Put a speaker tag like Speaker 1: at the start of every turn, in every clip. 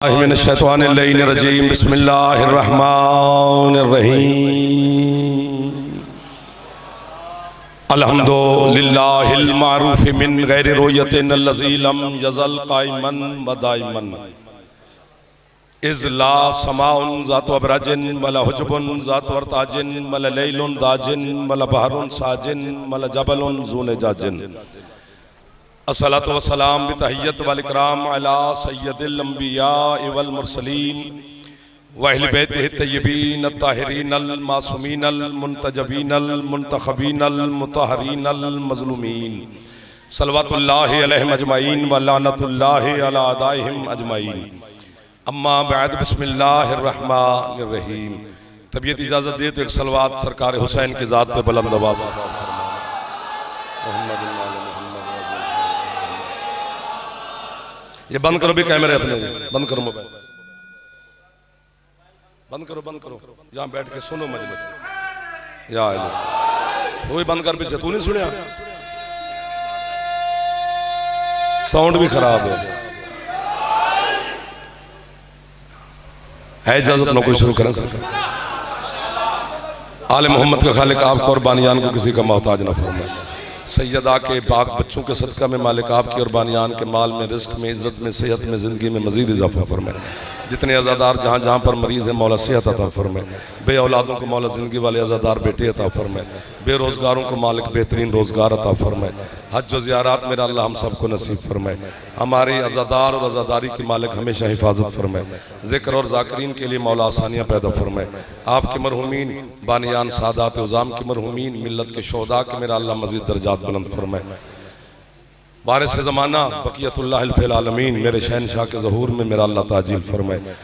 Speaker 1: रजीम बिस्मिल्लाहिर्रहमानिर्रहीम अल्हम्दुलिल्लाहिल मारूफ मिन गैरि रुयतिन अल्लज़ी लम यज़ल क़ाइमन व दाइमन इज़ ला समाउन ज़ातु अबराजिन वला हुजुबुन ज़ातु वर्ताजिन वला लैलुन दाजिन वला बहरुन साजिन वला जबलुन ज़ून जाजिन अस्सलातु वस्सलाम बितहिय्यत वल इकराम अला सय्यदिल अंबिया वल मुरसलीन व अहले बैतिहि तय्यबीन अत्ताहिरीन अल मासूमीन अल मुंतजबीन अल मुंतखबीन अल मुतहहरीन अल मज़लूमीन सल्लल्लाहु अलैहिम अजमईन व लानतुल्लाहि अला अदाइहिम अजमईन अम्मा बाद बिस्मिल्लाहिर रहमानिर रहीम। तबीयत इजाज़त दे तो एक सलवात सरकार हुसैन की ज़ात पे बुलंद आवाज़ से ये बंद करो भी कैमरे अपने, बंद करो मोबाइल, बंद करो जहां बैठ के सुनो मजलिस या वो भी बंद कर पीछे। तू नहीं सुनिया? साउंड भी खराब है इजाजत ना कोई शुरू करें सर। आले मोहम्मद का खालिक आपको और बानियान को किसी का मोहताज ना फरमाए। सैयदा के पाक बच्चों के सदका में मालिक आपकी और बानियान के माल में, रिस्क में, इज्जत में, सेहत में, जिंदगी में मजीद इजाफा फरमाए। जितने अज़ादार जहाँ जहाँ पर मरीज हैं मौला सेहत अता फरमाए। बे औलादों को मौला जिंदगी वाले अज़ादार बेटे अता फरमाए। बेरोज़गारों को मालिक बेहतरीन रोज़गार अता फरमाए। हज व ज़ियारत मेरा अल्लाह हम सबको नसीब फरमाए। हमारे अज़ादार और अज़ादारी की मालिक हमेशा हिफाजत फरमाए। ज़िक्र और ज़ाकिरीन के लिए मौला आसानियाँ पैदा फरमाए। आपके मरहूमीन बानियान सादात उज़ाम के मरहूमीन मिल्लत के शोहदा के मेरा अल्लाह मज़ीद दर्जात बुलंद फरमाए। वारिस ज़माना बक़ियतुल्लाहिल फ़िल आलमीन मेरे शहनशाह के ज़हूर में मेरा अल्लाह ताजील फरमाए।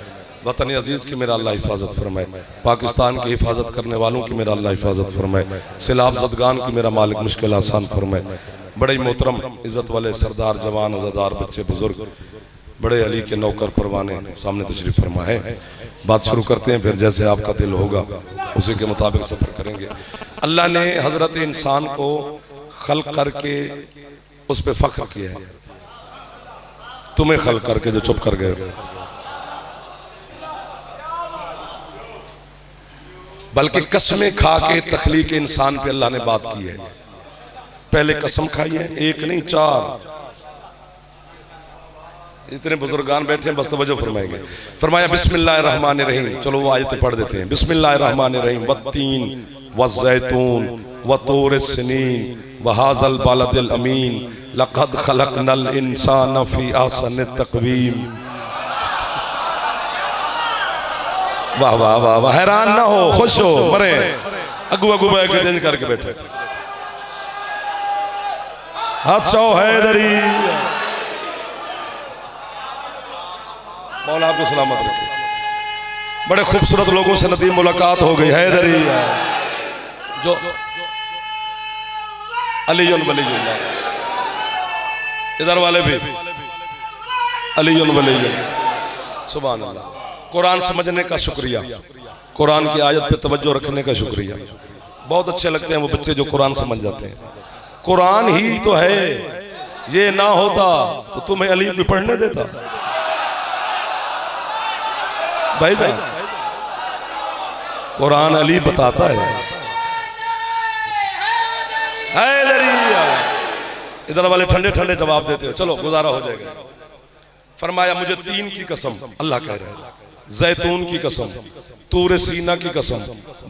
Speaker 1: वतन अजीज़ की मेरा अल्लाह हिफाजत फरमाए। पाकिस्तान की हिफाजत करने वालों की मेरा अल्लाह हिफाजत फरमाए। सिलाब ज़दगान की मेरा मालिक मुश्किल आसान फरमाए। बड़े मोहतरम इज़्ज़त वाले सरदार जवान अज़ादार बच्चे बुजुर्ग बड़े अली के नौकर परवाने सामने तशरीफ़ फरमा है। बात शुरू करते हैं, फिर जैसे आपका दिल होगा उसी के मुताबिक सफ़र करेंगे। अल्लाह ने हज़रत इंसान को खल्क़ करके उस पर फख्र किया है। तुम्हें खल्क़ करके जो चुप कर गए, बल्कि कसमें खा के तख्लीक इंसान पे अल्लाह ने बात की है। पहले कसम खाई है, एक नहीं चार। इतने बुजुर्गान बैठे हैं, बस तवज्जो फरमाएंगे। फरमाया बिस्मिल्लाहिर्रहमानिर्रहीम। चलो वो आयतें पढ़ देते हैं। बिस्मिल्लाहिर्रहमानिर्रहीम वत्तीन वज़्ज़ैतून वतूर सिनीन वहाज़ल बालदिल अमीन लक़द खलक़नल इंसान फ़ी अहसन तक़वीम। वाह वाह वाह वाह। हैरान ना हो, खुश हो, मरे अगू अगू बैठ के दिन करके बैठे। हाथ सौ हैदरी। मौला आपको सलामत रखे। बड़े खूबसूरत लोगों से नदीम मुलाकात हो गई। हैदरी जो अलीयुन वलीयुल्लाह, इधर वाले भी अलीयुन वलीयुल्लाह। सुभान अल्लाह। कुरान समझने का शुक्रिया, कुरान की आयत पे तवज्जो रखने का शुक्रिया। बहुत अच्छे लगते हैं वो बच्चे जो कुरान समझ जाते हैं। कुरान ही तो है, ये ना होता तो तुम्हें अली भी पढ़ने देता भाई भाई। कुरान अली बताता है। इधर वाले ठंडे ठंडे जवाब देते हो, चलो गुजारा हो जाएगा। फरमाया मुझे तीन की कसम, अल्लाह कह रहे हैं, जैतून की कसम, तूर सीना की कसम,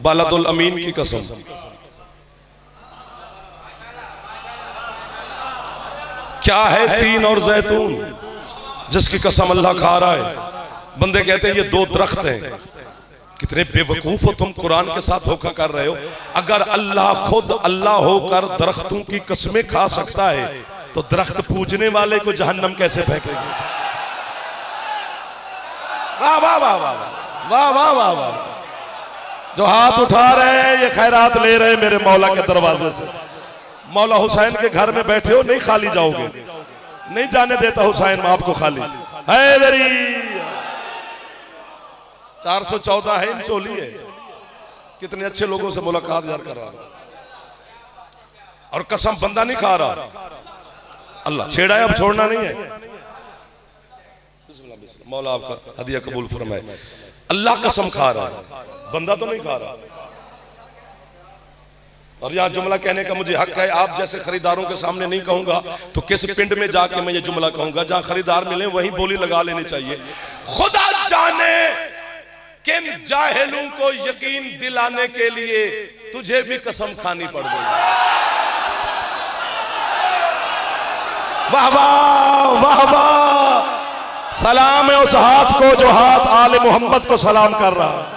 Speaker 1: बालदुल अमीन की कसम। क्या है तीन और जैतून जिसकी कसम अल्लाह खा रहा है? बंदे कहते हैं ये दो दरख्त हैं। कितने बेवकूफ हो तुम, कुरान के साथ धोखा कर रहे हो। अगर अल्लाह खुद अल्लाह होकर दरख्तों की कसमें खा सकता है तो दरख्त पूजने वाले को जहन्नम कैसे फेंकेगी? वाह वाह वाह वाह वाह वाह वाह वाह। जो हाथ उठा रहे हैं ये खैरात ले रहे हैं मेरे मौला के दरवाजे से। मौला हुसैन के घर में बैठे हो, नहीं खाली जाओगे, नहीं जाने देता हुसैन आपको खाली। हैदरी 414 है इन चोली है। कितने अच्छे लोगों से मुलाकात यार कर रहा और कसम बंदा नहीं खा रहा। अल्लाह छेड़ा है, अब छोड़ना नहीं है। मौला आपका हदिया कबूल फरमाए। अल्लाह कसम खा रहा है, बंदा तो नहीं खा रहा। और यह जुमला कहने का मुझे हक है। आप जैसे खरीदारों के सामने नहीं कहूंगा तो किस पिंड में जाके मैं ये जुमला कहूंगा? जहां खरीदार मिले वहीं बोली लगा लेनी चाहिए। खुदा जाने किन जाहिलों को यकीन दिलाने के लिए तुझे भी कसम खानी पड़ गई। वाह वाह वाह वाह। सलाम है उस हाथ को जो हाथ आले मोहम्मद को सलाम कर रहा।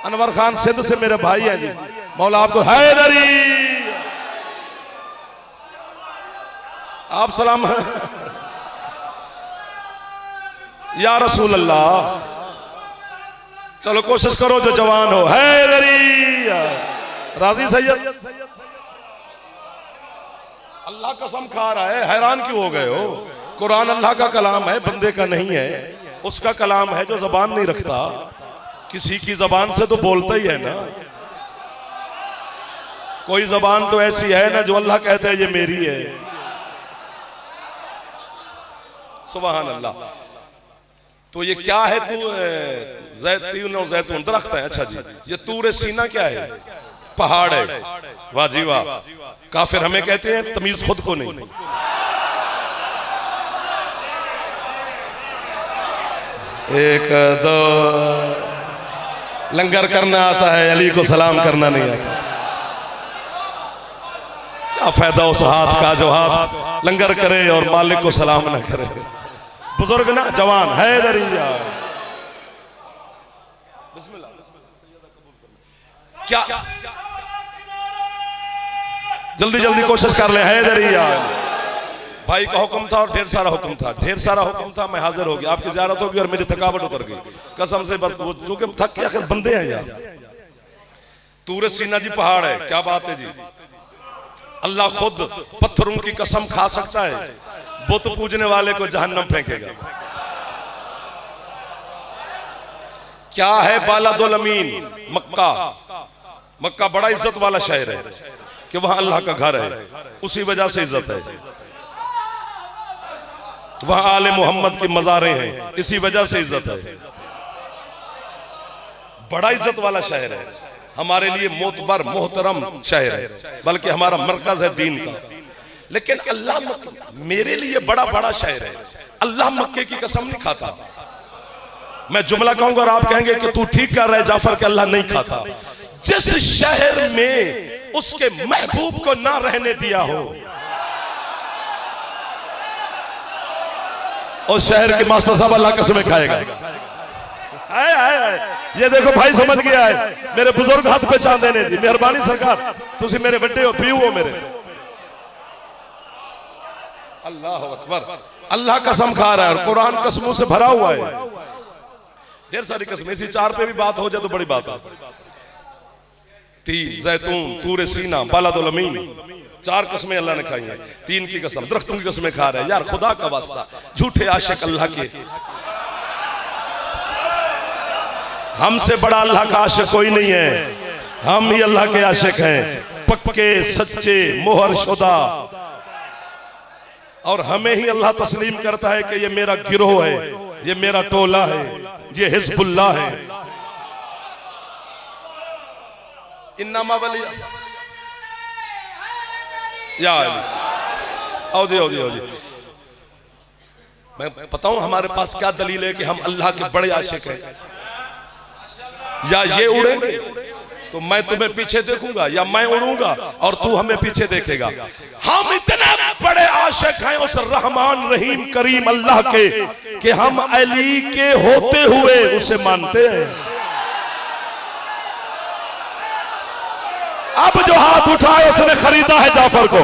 Speaker 1: अनवर खान सिंध से मेरे भाई हैं जी, मौला आपको हैदरी आप सलाम या रसूल अल्लाह। चलो कोशिश करो जो जवान हो, हैदरी राजी सैयद। अल्लाह कसम खा रहा है, हैरान क्यों हो गए हो? कुरान अल्लाह का कलाम है, बंदे का नहीं है। उसका कलाम है जो जबान नहीं रखता, किसी की जबान से तो बोलता ही है ना। कोई जबान तो ऐसी है ना जो अल्लाह कहता है ये मेरी है। सुभान अल्लाह। तो ये क्या है? तू जैतून और जैतून दरख्त है। अच्छा जी, ये तूरे सीना क्या है? पहाड़ है। वाह जी वाह। काफिर हमें कहते हैं, तमीज खुद को नहीं। एक दो लंगर करना आता है, अली को सलाम करना नहीं आता। क्या फायदा उस हाथ का जो हाथ लंगर करे और मालिक को सलाम ना करे? बुजुर्ग ना जवान हैदरिया। क्या जल्दी जल्दी कोशिश कर ले। हैदरिया भाई का हुक्म था और ढेर सारा हुक्म था, ढेर सारा हुक्म था। मैं हाजिर हो गया, आपकी ज़ियारत होगी और मेरी थकावट उतर गई कसम से। चूंकि थक के आखिर बंदे हैं यार। तूरे सीना जी पहाड़ है, क्या बात है जी। अल्लाह खुद पत्थरों की कसम खा सकता है, बुत पूजने वाले को जहन्नम फेंकेगा। क्या है बालादुल अमीन? मक्का। मक्का बड़ा इज्जत वाला शहर है कि वहां अल्लाह का घर है, उसी वजह से इज्जत है। वहां आले मोहम्मद की मज़ारें हैं, इसी वजह से इज्जत है। बड़ा इज्जत वाला शहर है, हमारे लिए मोतबर मोहतरम शहर है, बल्कि हमारा मरकज है दीन का। लेकिन अल्लाह मेरे लिए बड़ा बड़ा शहर है। अल्लाह मक्के की कसम नहीं खाता। मैं जुमला कहूंगा और आप कहेंगे कि तू ठीक कर रहे जाफर के अल्लाह नहीं खाता। जिस शहर में उसके महबूब को ना रहने दिया हो, उस शहर के मास्टर साहब अल्लाह कसमें खाएगा। आए आए आए। ये देखो भाई समझ गया है। मेरे बुजुर्ग हाथ पे चांद देने जी, मेहरबानी सरकार, तुसी मेरे बड्डे हो, पीऊ हो मेरे। अल्लाह अकबर। अल्लाह कसम खा रहा है और कुरान कसमों से भरा हुआ है। ढेर सारी कसमें, इसी चार पे भी बात हो जाए तो बड़ी बात है। तीन जैतून, तूरे सीना, बालादुल अमीन, चार कसमें अल्लाह ने खाई हैं। तीन की कसम, दरख्तों की कसमें खा रहे हैं यार। खुदा का वास्ता, झूठे आशिक अल्लाह के। हमसे बड़ा अल्लाह का आशिक कोई नहीं है, हम ही अल्लाह के आशिक हैं, पक्के सच्चे मोहर शुदा। और हमें ही अल्लाह तस्लीम करता है कि ये मेरा गिरोह है, ये मेरा टोला है, ये हिजबुल्लाह है। इन्नमा वली या आओ जी आओ जी आओ जी। मैं बताऊं हमारे पास क्या दलील है कि हम अल्लाह के बड़े आशिक हैं? या ये उड़ेंगे तो मैं तुम्हें पीछे देखूंगा, या मैं उड़ूंगा और तू हमें पीछे देखेगा। हम इतने बड़े आशिक हैं उस रहमान रहीम करीम अल्लाह के कि हम अली के होते हुए उसे मानते हैं। अब जो हाथ उठाए उसने खरीदा है जाफर को,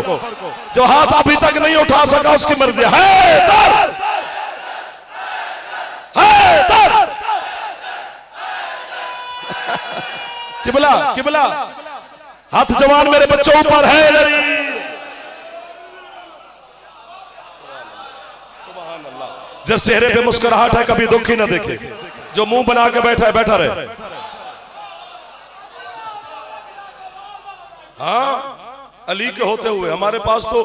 Speaker 1: जो हाथ अभी तक नहीं उठा सका उसकी मर्जी है। किबला किबला हाथ जवान मेरे बच्चों ऊपर है। जिस चेहरे पे मुस्कुराहट है कभी दुख ही ना देखे, जो मुंह बना के बैठा है बैठा रहे। हाँ अली के होते हुए हमारे पास तो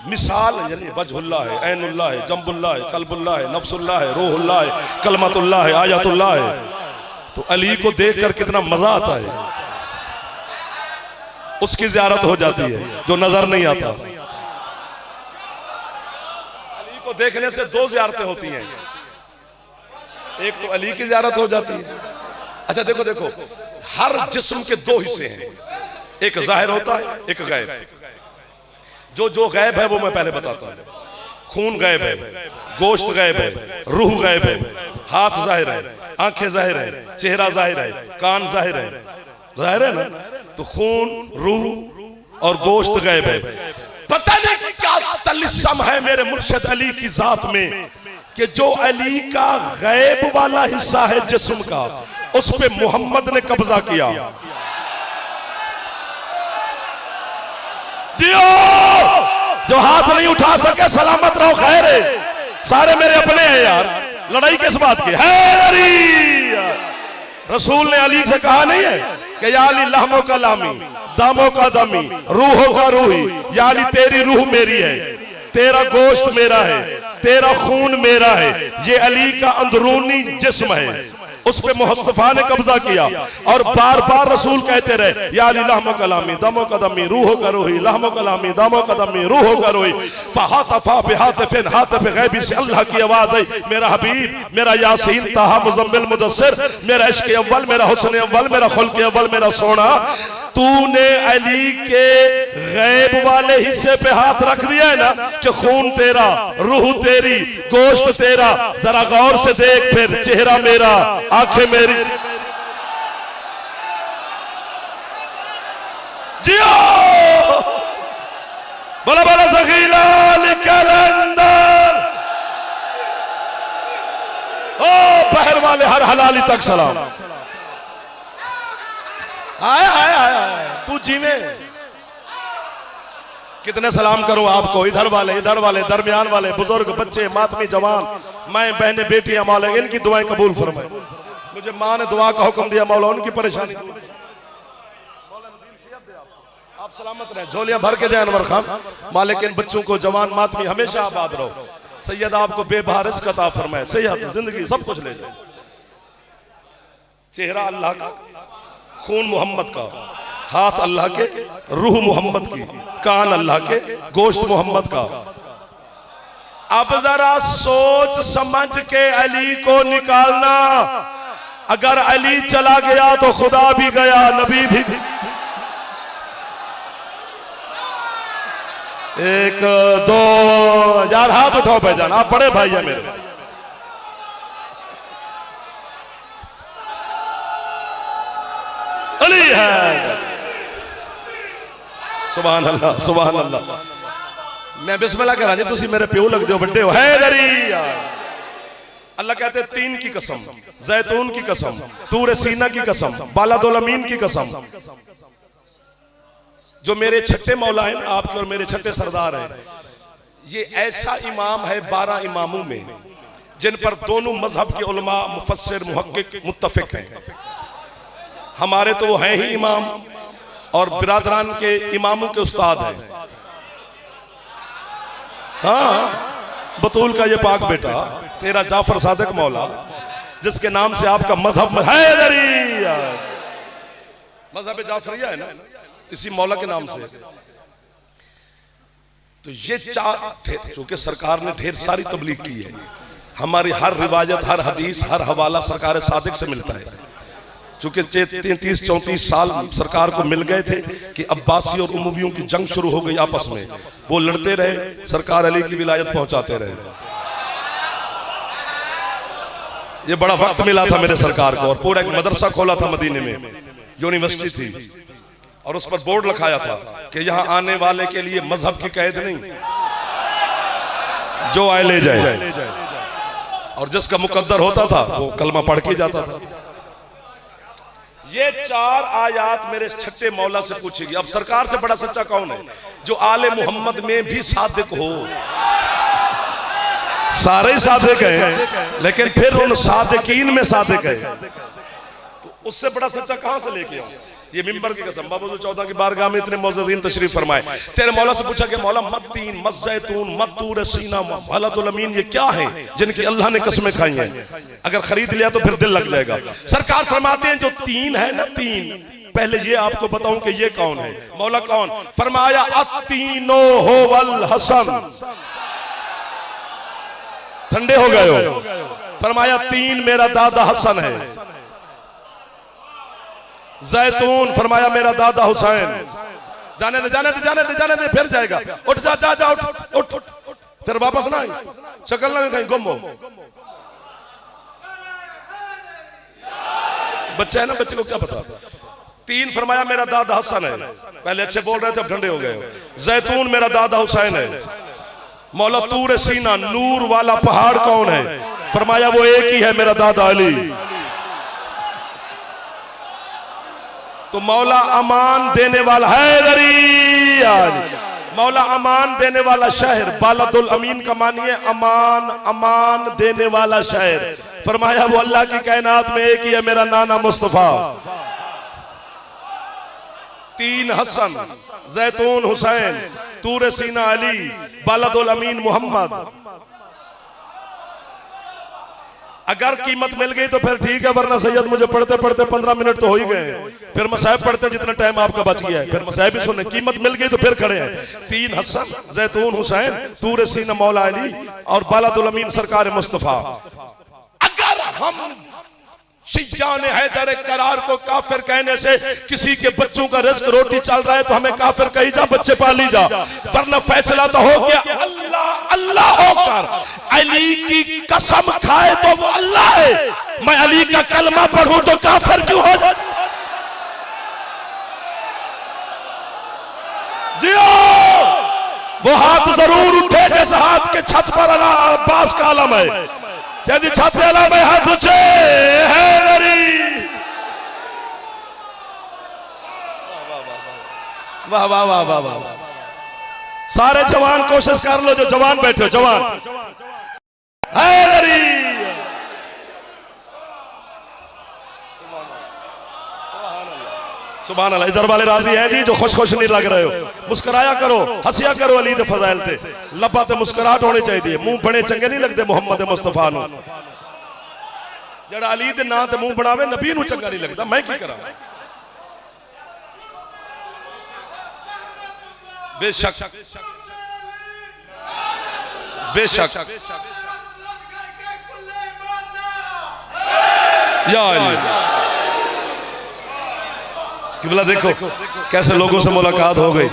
Speaker 1: मिसाल यानी वजहुल्लाह है, ऐनुल्लाह है, जम्बुल्लाह है, कल्बुल्लाह है, नफ्सुल्लाह है, रूहुल्लाह है, कलमतुल्लाह है, आयतुल्लाह है। तो अली को देखकर कितना मजा आता है, उसकी ज़ियारत हो जाती है जो नजर नहीं आता। अली को देखने से दो ज़ियारतें होती हैं, एक तो अली की ज़ियारत हो जाती है। अच्छा देखो देखो, हर जिस्म के दो हिस्से हैं, एक जाहिर होता है, एक गैब। जो गैब है वो मैं पहले बताता हूं। खून गैब है, गोश्त गैब है, रूह गैब है, हाथ जाहिर है, आंखें जाहिर है, चेहरा जाहिर है, कान जाहिर है, जाहिर है ना। तो खून, रूह और गोश्त गैब है। पता नहीं क्या तलिस्म है मेरे मुर्शिद अली की जात में कि जो अली का गैब वाला हिस्सा है जिस्म का, उस पे मोहम्मद ने कब्जा किया। जियो, जो हाथ नहीं उठा सके सलामत रहो, खैर है, सारे मेरे अपने हैं यार, लड़ाई किस बात की है। रसूल ने अली से कहा नहीं है कि या अली लहमों का लामी, दामों का दमी, रूहों का रूही, या अली तेरी रूह मेरी है, तेरा गोश्त मेरा है, तेरा खून मेरा है। ये अली का अंदरूनी जिस्म है, उस पे मुस्तफा ने कब्जा किया। और बार बार रसूल कहते रहे या अली लहमो कलामी दमो कदमी रूहो का रूही, लहमो कलामी दमो कदमी रूहो का रूही। फहातफा बिहातफिन हातफ गैबी से अल्लाह की आवाज आई, मेरा हबीब, मेरा यासीन, ताहा, मुजम्मिल, मुदस्सिर, मेरा इश्क अव्वल, मेरा हुस्न अव्वल, मेरा खुल्क अव्वल, मेरा सोना, तूने अली के गैब वाले हिस्से पे हाथ रख दिया है ना कि खून तेरा, रूह तेरी, गोश्त तेरा। जरा गौर से देख, फिर चेहरा मेरा, आंखें मेरी। जियो बोला बोला सखीला कलंदर, ओ बहर वाले हर हलाली तक सलाम। आया आया आया, तू जीवे। कितने सलाम करूं आपको, इधर वाले, दरमियान वाले, बुजुर्ग, बच्चे, मातमी, जवान, मैं, बहने, बेटियां, मौला इनकी दुआएं कबूल फरमाए। मुझे माँ ने दुआ का हुक्म दिया, मौला उनकी परेशानी आप सलामत रहे, झोलियां भर के जाए अनवर खान। मालिक इन बच्चों को, जवान मातमी हमेशा आबाद रहो। सैयद आपको बेबहारिज का अता फरमाए, सेहत, जिंदगी, सब कुछ ले जाए। चेहरा अल्लाह का, खून मोहम्मद का, हाथ अल्लाह के, रूह मोहम्मद की, कान अल्लाह के, गोश्त मोहम्मद का। अब जरा सोच समझ के अली को निकालना। अगर अली चला गया तो खुदा भी गया, नबी भी। एक दो यार, हाथ उठाओ भाईजान, आप बड़े भाई हैं मेरे। अली है, सुभान अल्लाह, सुभान अल्लाह। मैं बिस्मिल्लाह करा जी, तुसी मेरे प्यो लगते हो, बड़े हो। हैदरी अल्लाह कहते तीन की कसम, जैतून की कसम, तूर सीना की कसम, बालादुल अमीन की कसम। जो मेरे छठे मौला हैं ना आपके और मेरे छठे सरदार हैं, ये ऐसा इमाम है 12 इमामों में जिन पर दोनों मजहब के उलमा, मुफस्सिर, मुहक्किक मुत्तफिक हैं। हमारे तो वो हैं ही इमाम, और बिरादरान के इमामों के उस्ताद हैं। हाँ, बतूल का ये पाक बेटा तेरा जाफर सादिक मौला, जिसके नाम से आपका मजहब में हैदरी, मजहब जाफरिया है ना, इसी मौला के नाम से। तो ये चार, चूंकि सरकार ने ढेर सारी तबलीग की है, हमारी हर रिवायत, हर हदीस, हर हवाला सरकार सादिक से मिलता है। चूंकि 33-34 साल सरकार को मिल गए थे कि अब्बासी और उमवियों की जंग शुरू हो गई आपस में, वो लड़ते रहे, सरकार अली की विलायत पहुंचाते रहे। ये बड़ा वक्त मिला था मेरे सरकार को, और पूरा एक मदरसा खोला था मदीने में, यूनिवर्सिटी थी, और उस पर बोर्ड लिखाया था कि यहां आने वाले के लिए मजहब की कैद नहीं, जो आए ले जाए, और जिसका मुकद्दर होता था वो कलमा पढ़ के जाता था। ये 4 आयात मेरे छठे मौला से पूछेगी। अब सरकार से बड़ा सच्चा कौन है? जो आले मोहम्मद में भी सादिक हो। सारे ही सादिक हैं, लेकिन फिर उन सादिकीन में सादिक है, तो उससे बड़ा सच्चा कहां से लेके आऊं? ये मिंबर की कसम, बाबू 14 की बारगाह में इतने मोअज़्ज़ज़ीन तशरीफ फरमाए। तेरे मौला से पूछा कि मौला मत तीन, मत ज़ैतून, मत तूर सीना, बलदुल अमीन, ये क्या है जिनकी अल्लाह ने कसमें खाई हैं? अगर खरीद लिया तो फिर दिल लग जाएगा। सरकार फरमाते हैं जो तीन है ना, तीन, पहले ये आपको बताऊं कि ये कौन है। मौला कौन? फरमाया अत्तीनो हो वल हसन। ठंडे हो गए हो? फरमाया तीन मेरा दादा हसन है। जैतून फरमाया मेरा दादा हुसैन। जाने दे जाने दे जाने दे जाने दे, फिर जाएगा। उठ जा जा जा, उठ उठ, फिर वापस ना आई, शक्ल ना कहीं गुम हो। बच्चा है ना, बच्चे को क्या पता। तीन फरमाया मेरा दादा हसन है, पहले अच्छे बोल रहे थे अब ठंडे हो गए। जैतून मेरा दादा हुसैन है। मौला तूर सीना नूर वाला पहाड़ कौन है? फरमाया वो एक ही है, मेरा दादा अली। तो मौला अमान देने वाला है, मौला अमान देने वाला शहर, बालदुल अमीन का मानिए अमान, अमान देने वाला शहर। फरमाया वो अल्लाह की कायनात में एक ही है, मेरा नाना मुस्तफा। तीन हसन, जैतून हुसैन, तूर सीना अली, बालदुल अमीन मोहम्मद। अगर कीमत मिल गई तो फिर ठीक है, वरना सैयद मुझे पढ़ते पढ़ते 15 मिनट तो हो ही गए। फिर मसाइब पढ़ते जितना टाइम आपका बच गया है, फिर मसाइब भी सुने। कीमत मिल गई तो फिर खड़े हैं। तीन हसन, जैतून हुसैन, तूर सीना मौला अली और बालदुल अमीन सरकार मुस्तफा। अगर हम शियान हैदर करार को काफिर कहने से किसी के बच्चों का रिस्क रोटी चल रहा है तो हमें काफिर कही जा, बच्चे पाली जा, वरना फैसला तो हो गया। अल्लाह अल्लाह होकर अली की कसम खाए तो वो अल्लाह है, मैं अली का कलमा पढ़ूं तो काफिर क्यों हो? जियो, वो हाथ जरूर उठे जैसे हाथ के छत पर अब्बास का आलम है। यदि छत आलम है, हाथ ऊंचे है। वाह वाह वाह वाह वाह। सारे जवान कोशिश कर लो, जो जवान बैठे हो, जवान हैदरी। सुभान अल्लाह। इधर वाले राजी हैं जी, जो खुश खुश नहीं लग रहे हो, मुस्कुराया करो, हंसिया करो। अली दे फजाइल ते लब्बा ते मुस्कुराहट होनी चाहिए। मुंह बने चंगे नहीं लगते मोहम्मद मुस्तफा नू। जड़ा अली दे नाम ते मुंह बनावे नबी नू चंगा नहीं लगता। मैं की करा? बेशक बेशक या अली। किबला देखो कैसे लोगों से मुलाकात हो गई,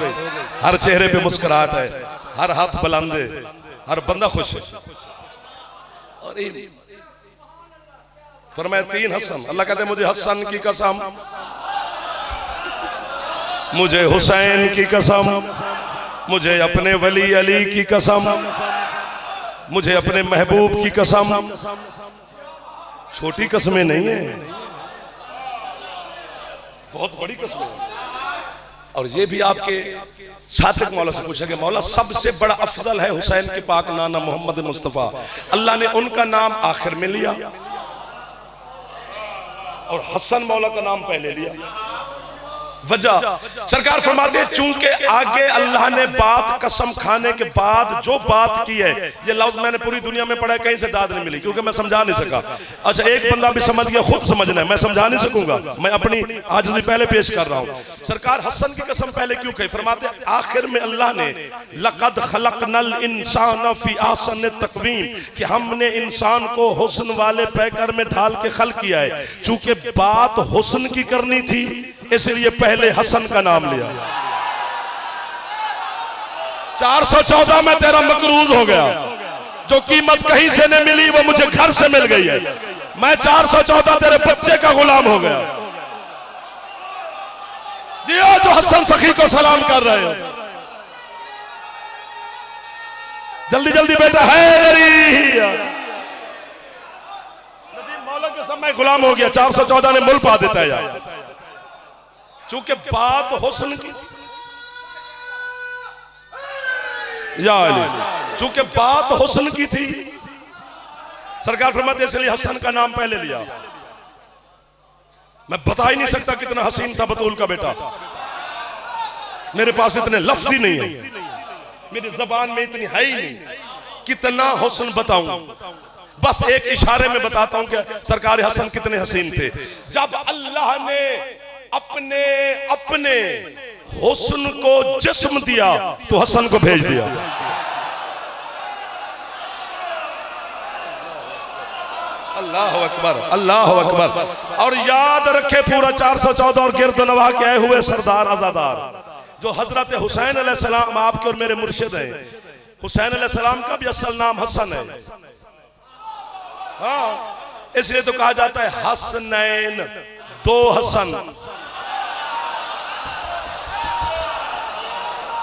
Speaker 1: हर चेहरे पे मुस्कुराहट है, हर हाथ बुलंद है, हर बंदा खुश है। और फरमाया तीन हसन। अल्लाह कहते मुझे हसन की कसम, मुझे हुसैन की कसम, मुझे अपने वली अली की कसम, मुझे अपने महबूब की कसम। छोटी कसमें नहीं है, बहुत बड़ी कसमें है। और ये भी आपके छात्र मौला से पूछा कि मौला सबसे बड़ा अफजल है हुसैन के पाक नाना मोहम्मद मुस्तफा, अल्लाह ने उनका नाम आखिर में लिया और हसन मौला का नाम पहले लिया। वजह सरकार फरमाते हैं चूंकि आगे अल्लाह ने बात कसम खाने के बाद जो बात की है, ये लफ्ज मैंने पूरी दुनिया में पढ़ा, कहीं से दाद नहीं मिली क्योंकि मैं समझा नहीं सका। अच्छा एक बंदा भी समझ गया, खुद समझना है, मैं समझा नहीं सकूंगा, मैं अपनी आजिज़ी पहले पेश कर रहा हूं। सरकार हसन की कसम पहले क्यों कही? फरमाते आखिर में अल्लाह ने लक़द खलक़नल इंसान फी अहसन तक़वीम, कि हमने इंसान को हुस्न वाले पैकर में ढाल के खल्क़ किया है। चूंकि बात हुस्न की करनी थी इसलिए पहले हसन का नाम लिया। 414 में तेरा मकरूज हो गया, जो कीमत कहीं से नहीं मिली वो मुझे घर से मिल गई है। मैं 414 तेरे बच्चे का गुलाम हो गया। जियो जो हसन सखी को सलाम कर रहे हो, जल्दी जल्दी बेटा है मौला के समय गुलाम हो गया। 414 ने मुल पा देता है यार, चूंकि बात हुस्न की, या चूंकि बात हुस्न की थी, सरकार फरमाते इसलिए हसन का नाम पहले लिया। मैं बता ही नहीं सकता कितना हसीन था बतूल का बेटा। मेरे पास इतने लफ्ज ही नहीं है, मेरी जबान में इतनी है ही नहीं, कितना हुस्न बताऊं। बस एक इशारे में बताता हूं कि सरकार हसन कितने हसीन थे। जब अल्लाह ने अपने अपने हुस्न को जिस्म दिया तो हसन को भेज दिया। अल्लाह अकबर, अल्लाह अकबर। और याद रखे पूरा 414 और गिरद नवाह के आए हुए सरदार आजादार जो हजरत हुसैन अलैहिस्सलाम आपके और मेरे मुर्शिद हैं। हुसैन अलैहिस्सलाम का भी असल नाम हसन है, हाँ, इसलिए तो कहा जाता है हसनैन, दो हसन।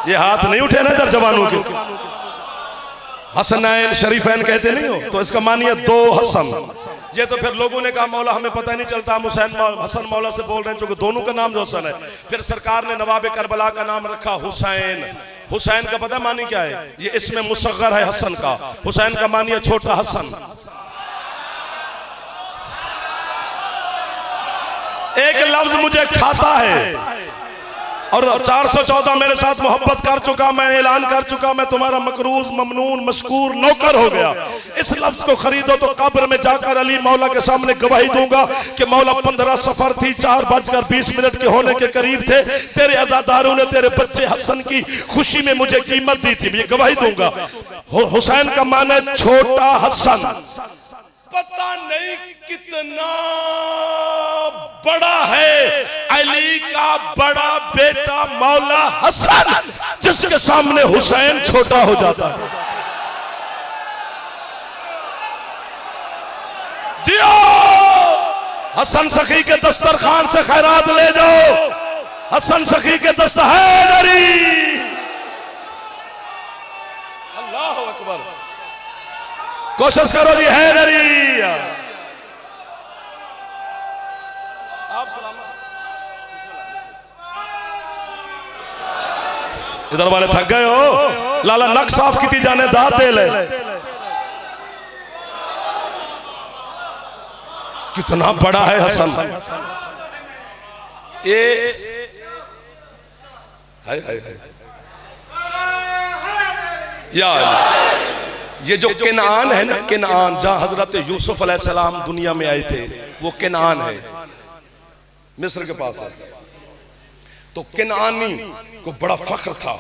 Speaker 1: ये हाथ नहीं उठे ना इधर जवानों के, हसनैन शरीफैन कहते नहीं हो, तो इसका मानिए दो हसन। ये तो फिर लोगों ने कहा मौला हमें पता ही नहीं चलता, हम हुसैन हसन मौला से बोल रहे हैं, क्योंकि दोनों का नाम जो हसन है। फिर सरकार ने नवाब करबला का नाम रखा हुसैन। हुसैन का पता मानी क्या है? ये इसमें मुसग्गर है हसन का। हुसैन का मानिए छोटा हसन। एक लफ्ज मुझे खाता है और 414 मेरे साथ मोहब्बत कर चुका, मैं ऐलान कर चुका, मैं तुम्हारा मकरूज ममनून मशकूर नौकर हो गया। इस लफ्ज को खरीदो तो कब्र में जाकर अली मौला के सामने गवाही दूंगा कि मौला 15 सफर थी, 4:20 के होने के करीब थे, तेरे अज़ादारों ने तेरे बच्चे हसन की खुशी में मुझे कीमत दी थी, ये गवाही दूंगा। हुसैन का माने छोटा हसन। पता नहीं कितना बड़ा है अली का बड़ा बेटा मौला हसन, जिसके सामने हुसैन छोटा हो जाता है। जियो हसन सखी के दस्तरखान से खैरात ले जाओ, हसन सखी के दस्त हैदरी। अल्लाह अकबर, कोशिश करो जी हैदरी। आप इधर वाले थक गए हो, लाला नक साफ की जाने दांत दे ले। कितना बड़ा है हसन। ये हाय हाय हाय यार, ये जो किनान है ना, किनान जहां हजरत यूसुफ अलैहिस्सलाम दुनिया में आए थे, वो किनान है, मिस्र के पास है। तो किनानी को बड़ा फख्र था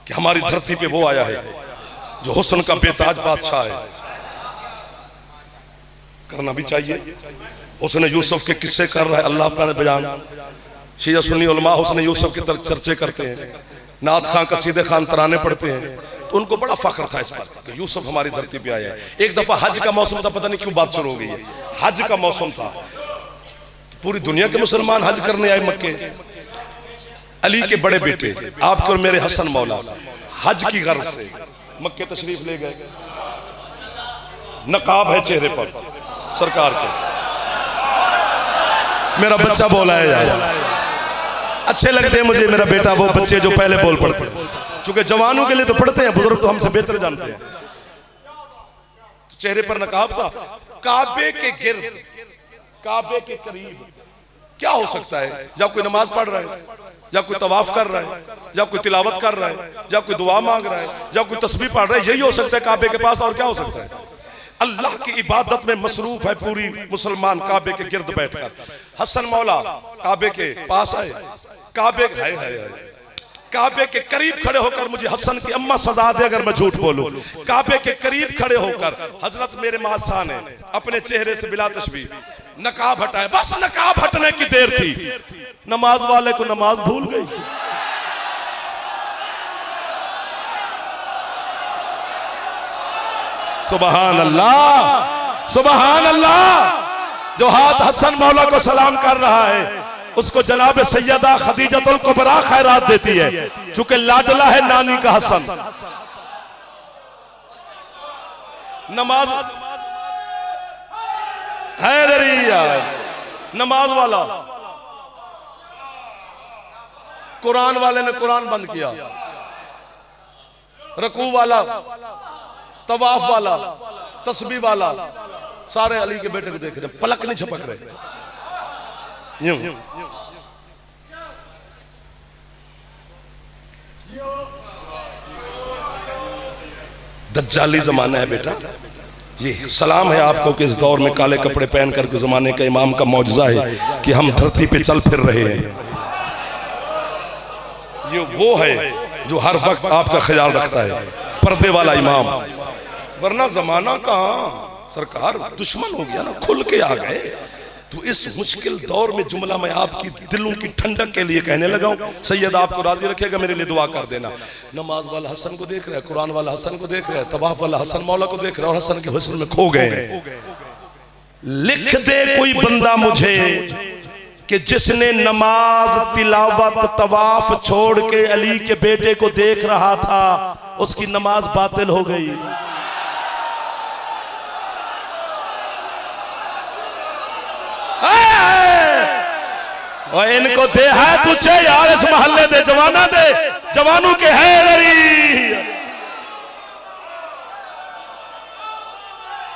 Speaker 1: कि हमारी धरती पे वो आया है जो हुस्न का बेताज बादशाह है। करना भी चाहिए। उसने यूसुफ के किस्से कर रहा है अल्लाह अपना बयान। शिया सुन्नी उलमा उसने यूसुफ की तरफ चर्चे करते हैं, नात खां कसीदे खान तराने पढ़ते हैं, तो उनको बड़ा फख्र था इस बात कि यूसुफ हमारी धरती पे आया है। एक दफा हज का मौसम था, पता नहीं क्यों बात शुरू हो गई है, हज का मौसम था, पूरी दुनिया के मुसलमान हज करने आए मक्के। अली के बड़े बेटे आपके और मेरे हसन मौला हज की गर्ज से मक्के तशरीफ ले गए। नकाब है चेहरे पर सरकार के। मेरा बच्चा बोला है यार, अच्छे लगते हैं मुझे मेरा बेटा, वो बच्चे जो पहले बोल पड़ते हैं, क्योंकि जवानों के लिए तो पढ़ते हैं, बुजुर्ग तो हमसे बेहतर जानते हैं। तो चेहरे पर नकाब था। काबे के गिर्द, काबे के करीब क्या हो सकता है? या कोई नमाज पढ़ रहा है, या कोई तवाफ कर रहा है, या कोई तिलावत कर रहा है, या कोई दुआ मांग रहा है, या कोई तस्बीह पढ़ रहा है, यही हो सकता है काबे के पास। और क्या हो सकता है? अल्लाह की इबादत में मसरूफ है पूरी मुसलमान काबे के गिर्द बैठकर। हसन मौला काबे के पास आए, काबे काबे के करीब खड़े होकर, मुझे हसन की अम्मा सजा दे अगर मैं झूठ बोलूं, काबे के करीब खड़े होकर हजरत मेरे मादशाह ने अपने चेहरे से बिला तशबीह नकाब हटाया। बस नकाब हटने की देर थी, नमाज वाले को नमाज भूल गई। सुबहान अल्लाह, सुबहान अल्लाह। जो हाथ हसन मौला को सलाम कर रहा है उसको जनाब सैयदा खदीजतुल कुबरा खैरात देती है, चूंकि लाडला है नानी का हसन। नमाज हैदरिया, नमाज वाला, कुरान वाले ने कुरान बंद किया, रकू वाला, तवाफ वाला, तस्बीह वाला, सारे अली के बेटे को देख रहे, पलक नहीं झपक रहे। यूं दज्जाली जमाना है बेटा। ये सलाम है आपको कि इस दौर में काले कपड़े पहन करके जमाने का इमाम का मौजज़ा है कि हम धरती पे चल फिर रहे हैं। ये वो है जो हर वक्त आपका ख्याल रखता है, पर्दे वाला इमाम। वरना जमाना कहाँ सरकार दुश्मन हो गया ना, खुल के आ गए। तो इस मुश्किल दौर में जुमला मैं आपकी दिलों की ठंडक के लिए कहने लगा हूं। सैयद आपको राजी रखेगा, मेरे लिए दुआ कर देना। नमाज वाला हसन को देख रहे हैं, कुरान वाला हसन को देख रहे हैं, तवाफ वाला हसन मौला को देख रहे हैं और हसन के हुस्न में खो गए हैं। लिख दे कोई बंदा मुझे कि जिसने नमाज तिलावत तवाफ छोड़ के अली के बेटे को देख रहा था, उसकी नमाज बातिल हो गई। और इनको दे है तुझे यार, इस मोहल्ले दे जवाना दे, जवानों के हैदरी।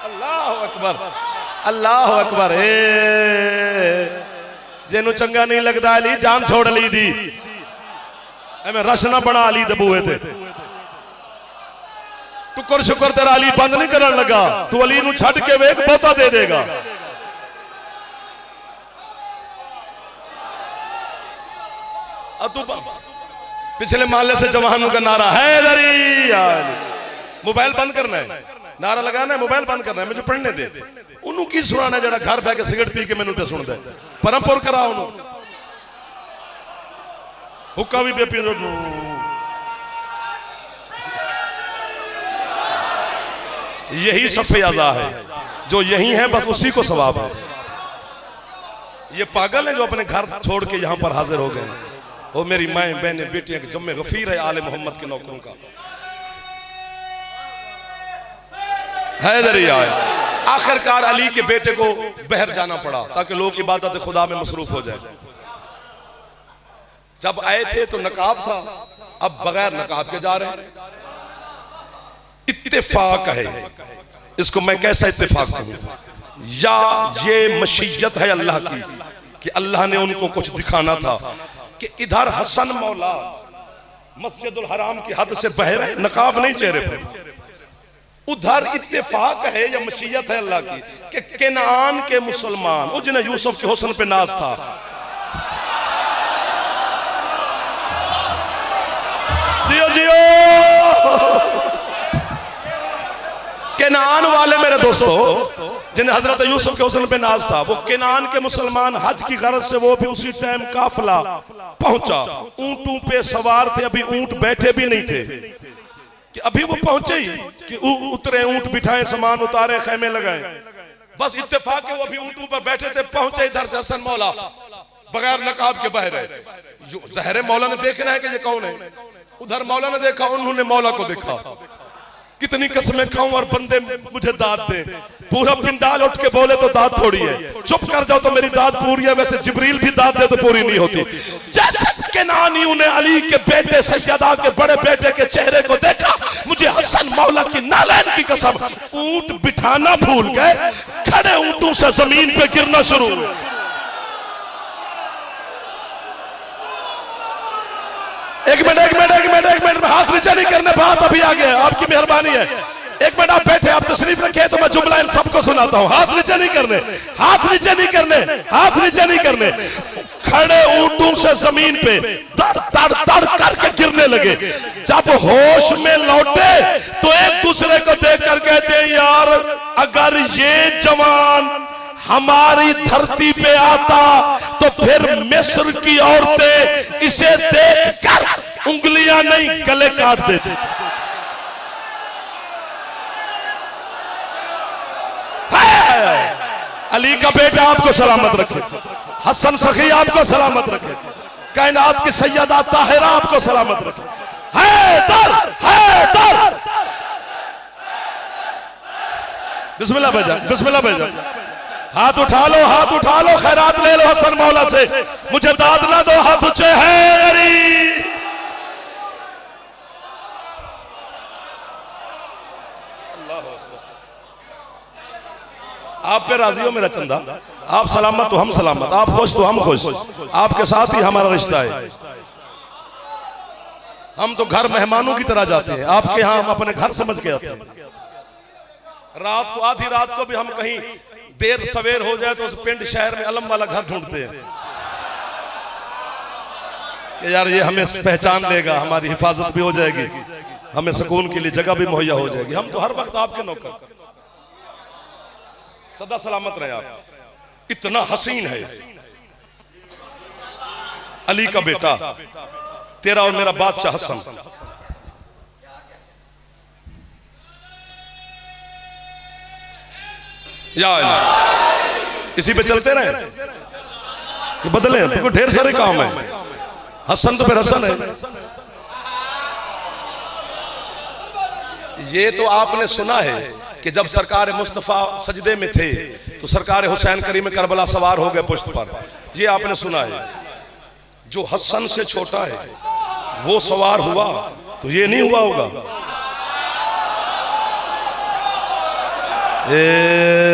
Speaker 1: अल्लाह अकबर, अल्लाह अकबर। जेनू चंगा नहीं लगता अली जान छोड़ ली दी, एवं रश ना बना अली दबूए थे। टुकर शुकर तेरा अली बंद नहीं करन लगा, तू अली नू छड़ के वेख बहुता दे देगा। पिछले मोहल्ले से जवानों का नारा हैदरी, मोबाइल बंद करना है, नारा लगाना है, मोबाइल बंद करना है, मुझे पढ़ने दे। उन्होंने की सुनाना है जरा घर बह के सिगरेट पी के मैनू पे सुन दे, परमपुर करा उन्होंने हुक्का भी पे पी। यही सफ़े अज़ा है, जो यही है बस उसी को सवाब है। ये पागल है जो अपने घर छोड़ के यहाँ पर हाजिर हो गए। वो मेरी माएँ बहनें बेटियां के जम्मे गफीर है आले मोहम्मद के नौकरों का। हैदरी आए, आखिरकार अली के बेटे को बहर जाना पड़ा ताकि लोग इबादत खुदा में मसरूफ हो जाए। जब आए थे तो नकाब था, अब बगैर नकाब के जा रहे हैं। इत्तेफाक है, इसको मैं कैसा इत्तेफाक कहूं? या ये मशीयत है अल्लाह की कि अल्लाह ने उनको कुछ दिखाना था कि इधर हसन मौला मस्जिदुल हराम की हद से बह रहे, नकाब नहीं चेहरे पर। उधर इत्तेफाक है या मशीयत है अल्लाह की कि केनान के मुसलमान, वो जिन्हें यूसुफ के हुस्न पे नाज था, जियो जियो केनान वाले मेरे दोस्तों, जिन्हें हजरत यूसुफ के हुस्न पे नाज था, वो केनान के मुसलमान हज की गरज से वो भी उसी टाइम काफिला पहुंचा। ऊंटों पे सवार थे, अभी ऊंट बैठे भी नहीं थे कि अभी वो पहुंचे ही कि उतरे, ऊंट बिठाए, सामान उतारे, खैमे लगाए। बस इत्तेफाक है वो अभी ऊंटों पर बैठे थे, पहुंचे इधर से हसन मौला बगैर नकाब के बह रहे। ज़हरे मौला ने देखना है कि ये कौन है। उधर मौला ने देखा, उन्होंने मौला को देखा। कितनी कसमें खाऊं और बंदे मुझे दाद दे। पूरा पिंडाल उठ के बोले तो दाद थोड़ी है, चुप कर जाओ तो मेरी दाद पूरी है। वैसे जिब्रील भी दाद दे तो पूरी नहीं होती। जैसे केनानियों ने अली के बेटे सैयदा के बड़े बेटे के चेहरे को देखा, मुझे हसन मौला की नालैन की कसम, ऊंट बिठाना भूल गए, खड़े ऊंटों से जमीन पे गिरना शुरू। एक मिनट, हाथ नीचे नहीं करने, बात अभी आ गया, आपकी मेहरबानी है। एक मिनट आप बैठे, आप तशरीफ रखे तो मैं जुमला इन सबको सुनाता हूँ। हाथ नीचे नहीं करने, हाथ नीचे नहीं करने, हाथ नीचे नहीं करने। खड़े ऊंटों से जमीन पे दड़ दड़ दड़ करके गिरने लगे। जब होश में लौटे तो एक दूसरे को देख कर कहते, यार अगर ये जवान हमारी धरती पे आता तो फिर मिस्र की औरतें इसे देखकर उंगलियां नहीं गले काट देती। अली का बेटा आपको सलामत रखे, हसन सखी आपको सलामत रखे, कायनात की सैयदा ताहिरा आपको सलामत रखे। हैदर हैदर, बिस्मिल्लाह भाईजान, बिस्मिल्लाह भाईजान। हाथ उठा लो, हाथ उठा लो, खैरात ले लो हसन मौला से। मुझे दाद ना दो, हाथ ऊंचे है। आप पे राजी हो मेरा चंदा? आप सलामत तो हम सलामत, आप खुश तो हम खुश, आपके साथ ही हमारा रिश्ता है। हम तो घर मेहमानों की तरह जाते हैं, आपके यहाँ हम अपने घर समझ के आते हैं। रात को, आधी रात को भी हम कहीं देर सवेर हो जाए तो उस पिंड शहर में अलम वाला घर ढूंढते हैं कि यार ये हमें पहचान लेगा, हमारी हिफाजत भी हो जाएगी, हमें सुकून के लिए जगह भी मुहैया हो जाएगी। हम तो हर वक्त आपके नौकर, सदा सलामत रहे आप। इतना हसीन है अली का बेटा, तेरा और मेरा बादशाह हसन। या इसी पे चलते रहे कि बदले, क्योंकि ढेर सारे काम है। हसन तो फिर हसन है। ये तो आपने सुना है कि जब सरकार मुस्तफा सजदे में थे तो सरकार हुसैन करीम करबला सवार हो गए पुश्त पर, ये आपने सुना है। जो हसन से छोटा है वो सवार हुआ तो ये नहीं हुआ होगा।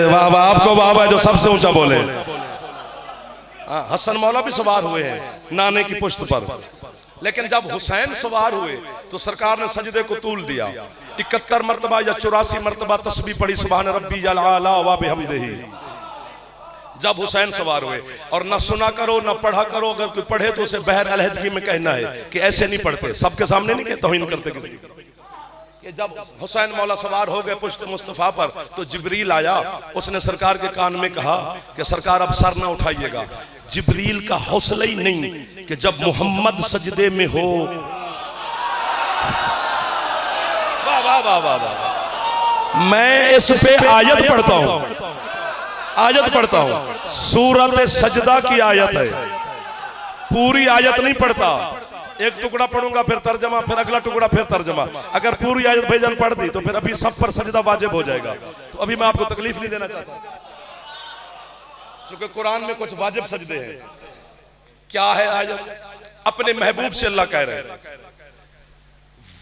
Speaker 1: वाह वाह, आपको वाह वाह जो सबसे ऊंचा बोले। हसन मौला भी सवार हुए हैं नाने की पुश्त पर, लेकिन जब हुसैन सवार हुए तो सरकार ने सजदे को तूल दिया। 71 मरतबा या 84 मरतबा तस्बीह पढ़ी, सुभान रब्बियल आला व बिहम्दिही, जब हुसैन सवार हुए। और न सुना करो न पढ़ा करो, अगर कोई पढ़े तो उसे बहर अलहदगी में कहना है कि ऐसे नहीं पढ़ते, सबके सामने नहीं कहते, तौहीन करते किसी कि जब हुसैन मौला सवार हो गए पुश्त मुस्तफा पर तो जिब्रील आया, उसने सरकार के कान में कहा कि सरकार अब सर ना उठाइएगा। जिब्रील का हौसला ही नहीं कि जब मोहम्मद सजदे में हो। वाह वाह वाह वाह वाह। मैं इस पे आयत पढ़ता हूं, आयत पढ़ता हूं, सूरत सजदा की आयत है, पूरी आयत नहीं पढ़ता। एक टुकड़ा पढ़ूंगा फिर तर्जमा, फिर अगला टुकड़ा फिर तर्जमा। अगर पूरी आयत भाईजान पढ़ दी तो फिर अभी सब पर सजदा वाजिब हो जाएगा। तो अभी मैं आपको तकलीफ नहीं देना चाहता, क्योंकि कुरान में कुछ वाजिब सजदे हैं। क्या है आयत? अपने महबूब से अल्लाह कह रहे हैं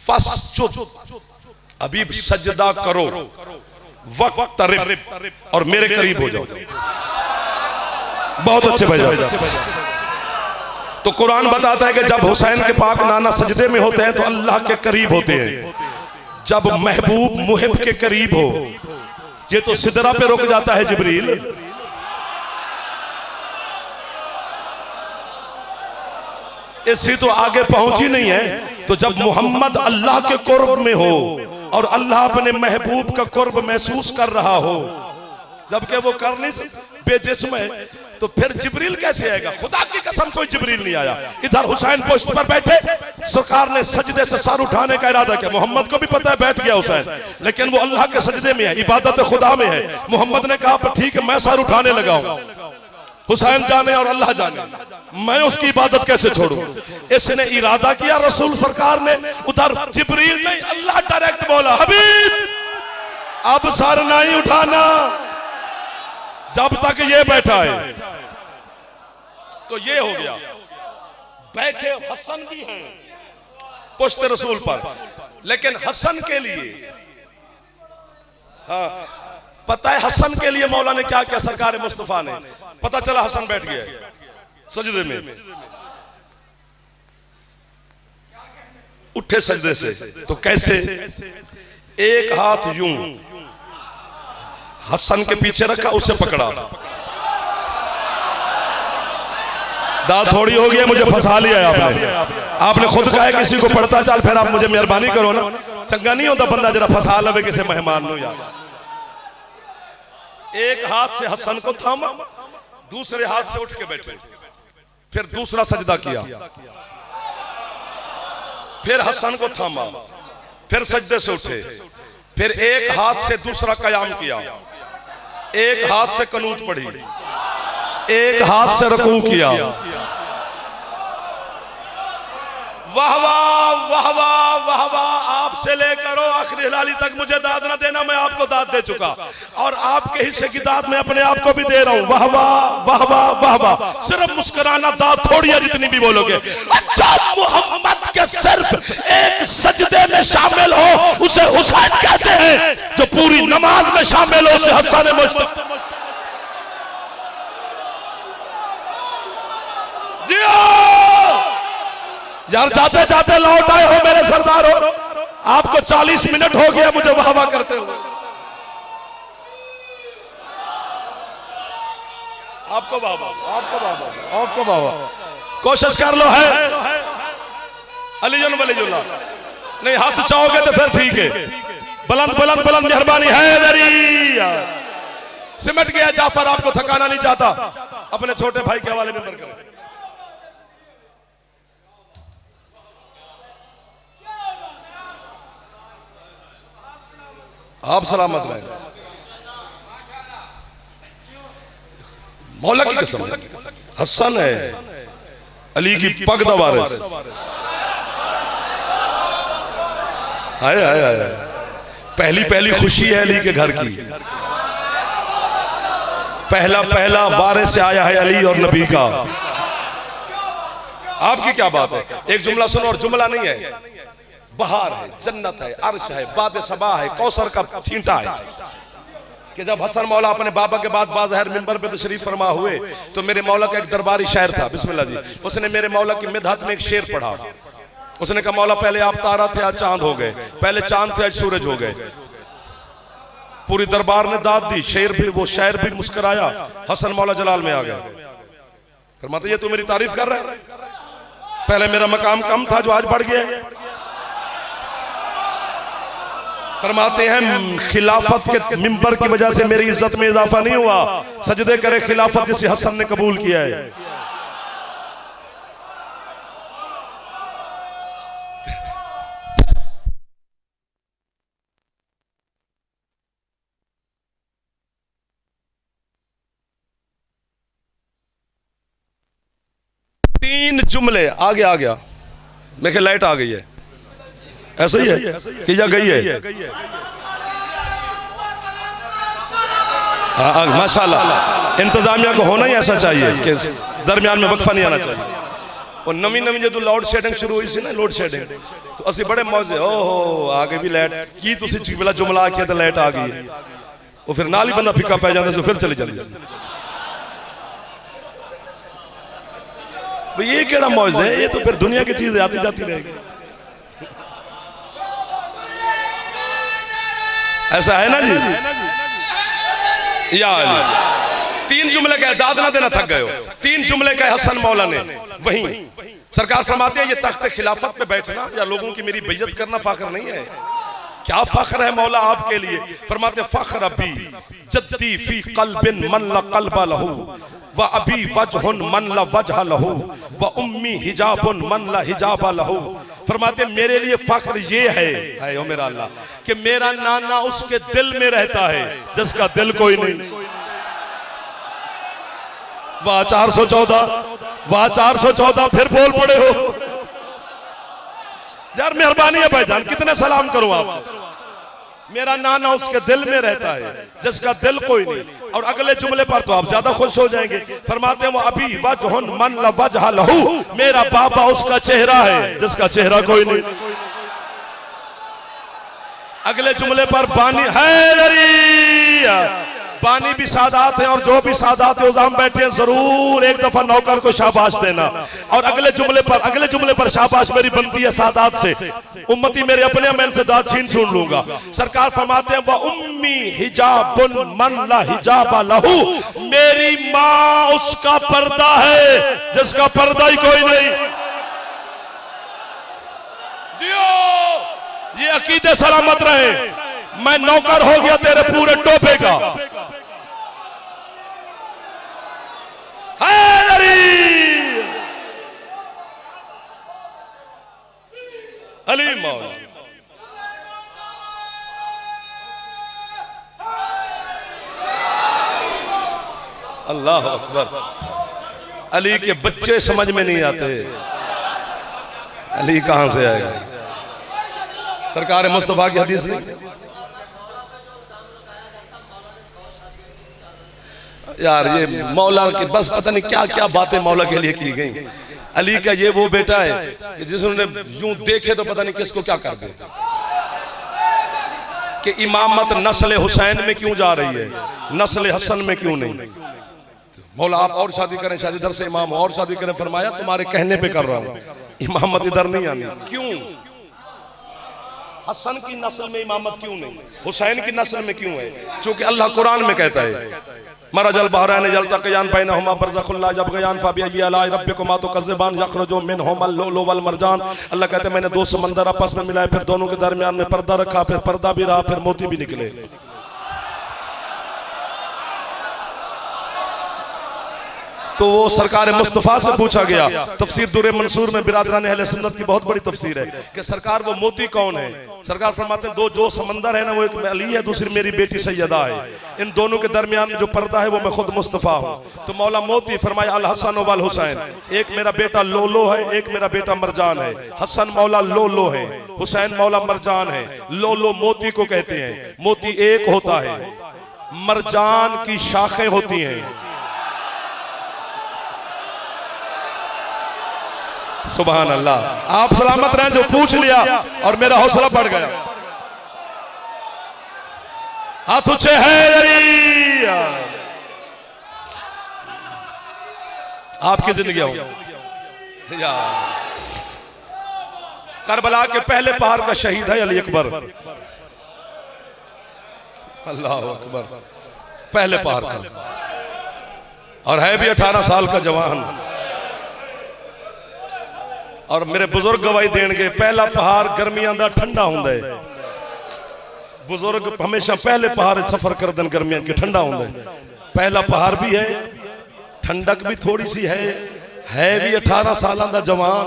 Speaker 1: फस्जुद, अभी सजदा करो, वक्तरिब, और मेरे करीब हो जाओ। बहुत अच्छे भाई। तो कुरान बताता है कि जब हुसैन के पाक नाना सजदे में होते हैं तो अल्लाह के करीब होते हैं। जब महबूब मुहिब के करीब हो, ये तो सिदरा पे रुक जाता है जिब्रील। इससे तो आगे पहुंची नहीं है। तो जब मोहम्मद अल्लाह के कुर्ब में हो और अल्लाह अपने महबूब का कुर्ब महसूस कर रहा हो, जबकि वो कर नहीं सकता, बेजिस्म है, तो फिर जिब्रील कैसे आएगा? खुदा की कसम कोई जिब्रील नहीं आया। इधर हुसैन पुश्त पर बैठे, सरकार ने सजदे से सर उठाने का इरादा किया। मोहम्मद को भी पता है बैठ गया हुसैन, लेकिन वो अल्लाह के सजदे में है, इबादत खुदा में है। मोहम्मद ने कहा ठीक है मैं सर उठाने लगा हूं, हुसैन जाने और अल्लाह जाने, मैं उसकी इबादत कैसे छोड़ूं? इसने इरादा किया रसूल सरकार ने, उधर जिब्रील नहीं अल्लाह डायरेक्ट बोला हबीब अब सर नहीं उठाना जब तक ये बैठा है। तो ये हो गया। बैठे हसन भी हैं पुश्त रसूल पर, लेकिन हसन के लिए, हाँ पता है हसन के लिए मौला ने क्या किया? सरकार मुस्तफा ने, पता चला हसन बैठ गया सजदे में, उठे सजदे से, तो कैसे? एक हाथ यूं हसन के पीछे रखा, उसे पकड़ा। दाद थोड़ी हो गई, मुझे फंसा लिया आपने। आपने खुद कहा है किसी को पढ़ता चल, फिर आप मुझे मेहरबानी करो ना, चंगा नहीं होता बंदा जरा फंसा लवे किसी मेहमान नो यार। एक हाथ से हसन को थामा, दूसरे हाथ से उठ के बैठे, फिर दूसरा सजदा किया, फिर हसन को थामा, फिर सजदे से उठे, फिर एक हाथ से दूसरा कयाम किया, एक हाथ से कनूत पढ़ी, एक हाथ से रुकू किया। वाह वाह वाह वाह वाह वाह। आपसे लेकर आखिरी हिलाली तक मुझे दाद ना देना, मैं आपको दाद दे चुका, और आपके हिस्से की दाद मैं अपने आप को भी दे रहा हूं। वाह वाह वाह वाह वाह वाह। सिर्फ मुस्कुराना, दाद थोड़ी है जितनी भी बोलोगे। अच्छा मोहम्मद के सिर्फ एक सजदे में शामिल हो उसे हुसैन कहते हैं, जो पूरी नमाज में शामिल हो उसे हसन मुस्तफा। यार जाते जाते लौट आए हो मेरे सरदार हो, आपको 40 मिनट हो गया मुझे वाह वाह करते हुए। आपको वाह वाह, आपको वाह वाह, आपको वाह वाह। कोशिश कर लो, है अलीजुल वलीजुल्लाह। नहीं हाथ चाहोगे तो फिर ठीक है। बुलंद बुलंद बुलंद मेहरबानी है। सिमट गया जाफर, आपको थकाना नहीं चाहता, अपने छोटे भाई के हवाले में करें। आप सलामत रहे। मौला की कसम, हसन है अली की पग दा वारिस। आए आए आए, पहली पहली खुशी है अली के घर की। पहला पहला वारिस से आया है अली और नबी का। आपकी क्या बात है? एक जुमला सुनो, और जुमला नहीं है, बहार है, जन्नत है, अर्श है, बाद सबा है, कौसर का छींटा है। कि जब हसन मौला अपने बाबा के बाद बाज़हर मिंबर पे तशरीफ फरमा हुए तो मेरे मौला का एक दरबारी शायर था, बिस्मिल्लाह जी, उसने मेरे मौला की मिदहत में एक शेर पढ़ा। उसने कहा मौला पहले आप तारा थे आज चांद हो गए, पहले चांद थे आज सूरज हो गए। पूरी दरबार ने दाद दी, शेर भी, वो शायर भी मुस्कुराया, हसन मौला जलाल में आ गया। फरमाते ये तू मेरी तारीफ कर रहा है? पहले मेरा मकाम कम था जो आज बढ़ गया है। फरमाते हैं खिलाफत के मिंबर की वजह से मेरी इज्जत में इजाफा नहीं हुआ, सजदे करे खिलाफत जिसे हसन ने कबूल किया है। तीन जुमले आगे आ गया, मैं लाइट आ गई है, ऐसा ही है कि या गई है? माशाल्लाह, इंतजामिया को होना ही ऐसा चाहिए कि दरमियान में वक्फा नहीं आना चाहिए। और नवी नवी जो लोड शेडिंग शुरू हुई सी ना, लोड शेडिंग, तो असि बड़े मौजे, ओहो आगे भी लाइट की तुसी बिला जुमला आखिया तो लाइट आ गई, वो फिर नाल ही बंदा फिक्का पै जाता, फिर चली जाती। ये केड़ा मौज है? ये तो फिर दुनिया की चीज आती जाती रहेगी। ऐसा है ना जी? या तीन जुमले का दाद ना देना थक गए हो, तीन जुमले का हसन मौला ने। वहीं सरकार फरमाते हैं ये तख्त खिलाफत पे बैठना या लोगों की मेरी बेइज्जत करना फख्र नहीं है। क्या फख्र है मौला आपके लिए? फरमाते फख्र अबी जद्दी फी क़ल्बिन मन ला क़ल्ब लहू व अबी वजहुन मन ला वजह लहू व उम्मी हिजाबुन मन ला हिजाब लहू। फरमाते मेरे लिए फख्र ये है ओ मेरा अल्लाह कि मेरा नाना उसके दिल में रहता है जिसका दिल कोई नहीं। वाह 414, वाह 414, फिर बोल पड़े हो यार, मेहरबानी है भाईजान, कितने सलाम करूं आप। मेरा नाना उसके दिल में रहता है जिसका दिल कोई नहीं। और अगले जुमले पर तो आप ज्यादा खुश हो जाएंगे। फरमाते हैं वो अभी वजहुन मन ला वजह लहू, मेरा बाबा उसका चेहरा है जिसका चेहरा कोई नहीं। अगले जुमले पर बानी है, बानी भी सादात हैं और जो भी सादात उज़ाम बैठे हैं जरूर एक दफा नौकर को शाबाश देना। और अगले जुमले पर शाबाश मेरी बनती है सादात से, उम्मती मेरे अपने मैं से दाद छीन लूंगा। सरकार फरमाते हैं वह उम्मी हिजाबुन मन ला हिजाब लहू, मेरी माँ उसका पर्दा है जिसका पर्दा ही कोई नहीं। जियो ये अकीदे सलामत रहे, मैं नौकर हो गया तेरे पूरे टोपे का। अली मौला अल्लाह अकबर। अली के बच्चे समझ में नहीं आते, अली कहां से आएगा? सरकार मुस्तफा की हदीस नहीं यार, ये मौला के बस पता नहीं क्या क्या बातें मौला के लिए की गई। अली का ये वो बेटा है कि जिसने यूं देखे तो पता नहीं किसको क्या कर दे। कि इमामत नस्ल हुसैन में क्यों जा रही है, नस्ल हसन में क्यों नहीं? मौला आप और शादी करें, शादी इधर से इमाम और शादी करें। फरमाया तुम्हारे कहने पे कर रहा हूं, इमामत इधर नहीं आनी। क्यों? हसन की नस्ल में इमामत क्यों नहीं, हुसैन की नस्ल में क्यों है? क्योंकि अल्लाह कुरान में कहता है मरजल बहरैन यल्तक़ियान बैनहुमा बरज़ख़ुल्ला यबग़ियान फ़बिअय्यि आलाइ रब्बिकुमा तुकज़्ज़िबान यख़रुजु मिनहुमल लुअलुअ वल मरजान। अल्लाह कहते हैं मैंने दो समंदर आपस में मिलाए, फिर दोनों के दरमियान में पर्दा रखा, फिर पर्दा भी रहा, फिर मोती भी निकले। तो वो सरकार मुस्तफ़ा से पूछा गया, तफसीर दुर्र मंसूर में बिरादरान अहले सुन्नत की बहुत बड़ी तफसीर है कि सरकार वो मोती कौन है। सरकार फरमाते हैं दो जो समंदर है ना, वो एक अली है, दूसरी मेरी बेटी सैयदा है। इन दोनों के दरमियान में जो पर्दा है वो मैं खुद मुस्तफ़ा हूँ। तो मौला मोती फरमाया अल हसन वल हुसैन, एक मेरा बेटा लोलो है, एक मेरा बेटा मरजान है। हसन मौला लोलो है, हुसैन मौला मरजान है। लोलो मोती को कहते हैं, मोती एक होता है, मरजान की शाखें होती हैं। सुभान अल्लाह। आप सलामत रहें, जो पूछ लिया और मेरा हौसला बढ़ गया। हाथ ऊंचे है, आपकी जिंदगी हो करबला के पहले पहाड़ का शहीद है अली अकबर। अल्लाह अकबर, पहले पहाड़ का, और है भी 18 साल का जवान। और मेरे बुजुर्ग गवाही देंगे, पहला पहाड़ गर्मियां दा ठंडा होंदा है। बुजुर्ग हमेशा पहले पहाड़ सफर कर दिन गर्मियां के ठंडा होंदा है। पहला पहाड़ भी है, ठंडक भी थोड़ी सी है भी 18 साल का जवान।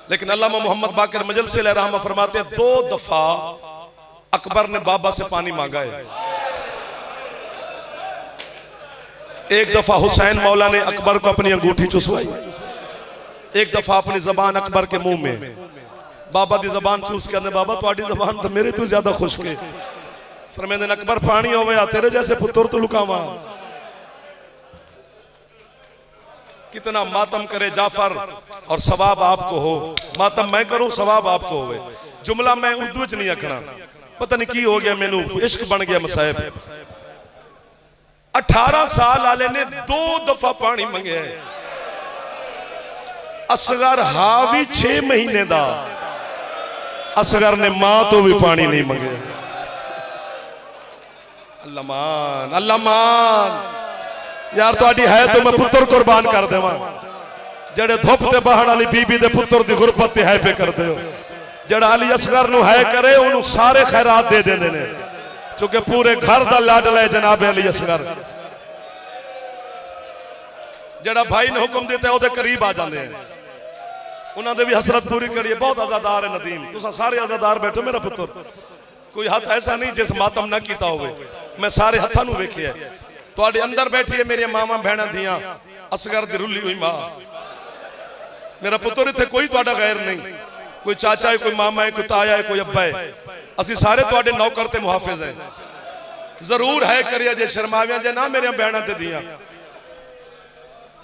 Speaker 1: लेकिन अल्लामा मोहम्मद बाकर मजलिसी रहमा फरमाते हैं 2 दफा अकबर ने बाबा से पानी मांगा है। एक दफा हुसैन मौला ने अकबर को अपनी अंगूठी चुसवाई, एक दफा अपनी जबान अकबर के मुंह में। बाबा दी जबान चूस के अंदर, बाबा तुम्हारी जबान तो मेरे तो ज्यादा खुश्क है। फरमाते हैं अकबर पानी हो गया, तेरे जैसे पुत्र तो लुकावा। कितना मातम करे जाफर और सवाब आपको हो, मातम मैं करूं सवाब आपको होवे। जुमला मैं उर्दू च नहीं आखना, पता नहीं की हो गया, मैनू इश्क बन गया मसाहिब। 18 साल वाले ने 2 दफा पानी मंगे। असगर हावी 6 महीने दा, असगर ने मां तो भी पानी नहीं मंगे। अल्लाह मान, अल्लाह मान। यार तुहाडी है तो मैं पुत्र कुर्बान कर देवां। जेड़े धुप ते बहण वाली बीबी दे पुत्र दी गुरबत ते है पे कर दे। जेड़ा अली असगर नु है करे उन्होंने सारे खैरात दे देंदे ने, क्योंकि पूरे घर दा लाडला है जनाब अली असगर। जेड़ा भाई ने हुक्म दिता है ओदे करीब आ जाते हैं, उन्होंने भी हसरत पूरी करी है। बहुत आजादार है नदीम, तुसा सारे आजादार बैठो मेरा पुत्र। कोई हाथ ऐसा नहीं जिस मातम ना किया होवे। मैं सारे हथा नू वेखिया। तुहाडे अंदर बैठी है मेरी मामा भैणा धियां, असगर दी रुली हुई मां। मेरा पुत्र इत्थे कोई तुहाडा गैर नहीं, कोई चाचा है, कोई मामा है, कोई ताया है, कोई अब्बा है। असी सारे तुहाडे नौकर ते मुहाफिज हैं। जरूर है करिया जे शर्माविया जे ना मेरिया भैणा ते धियां।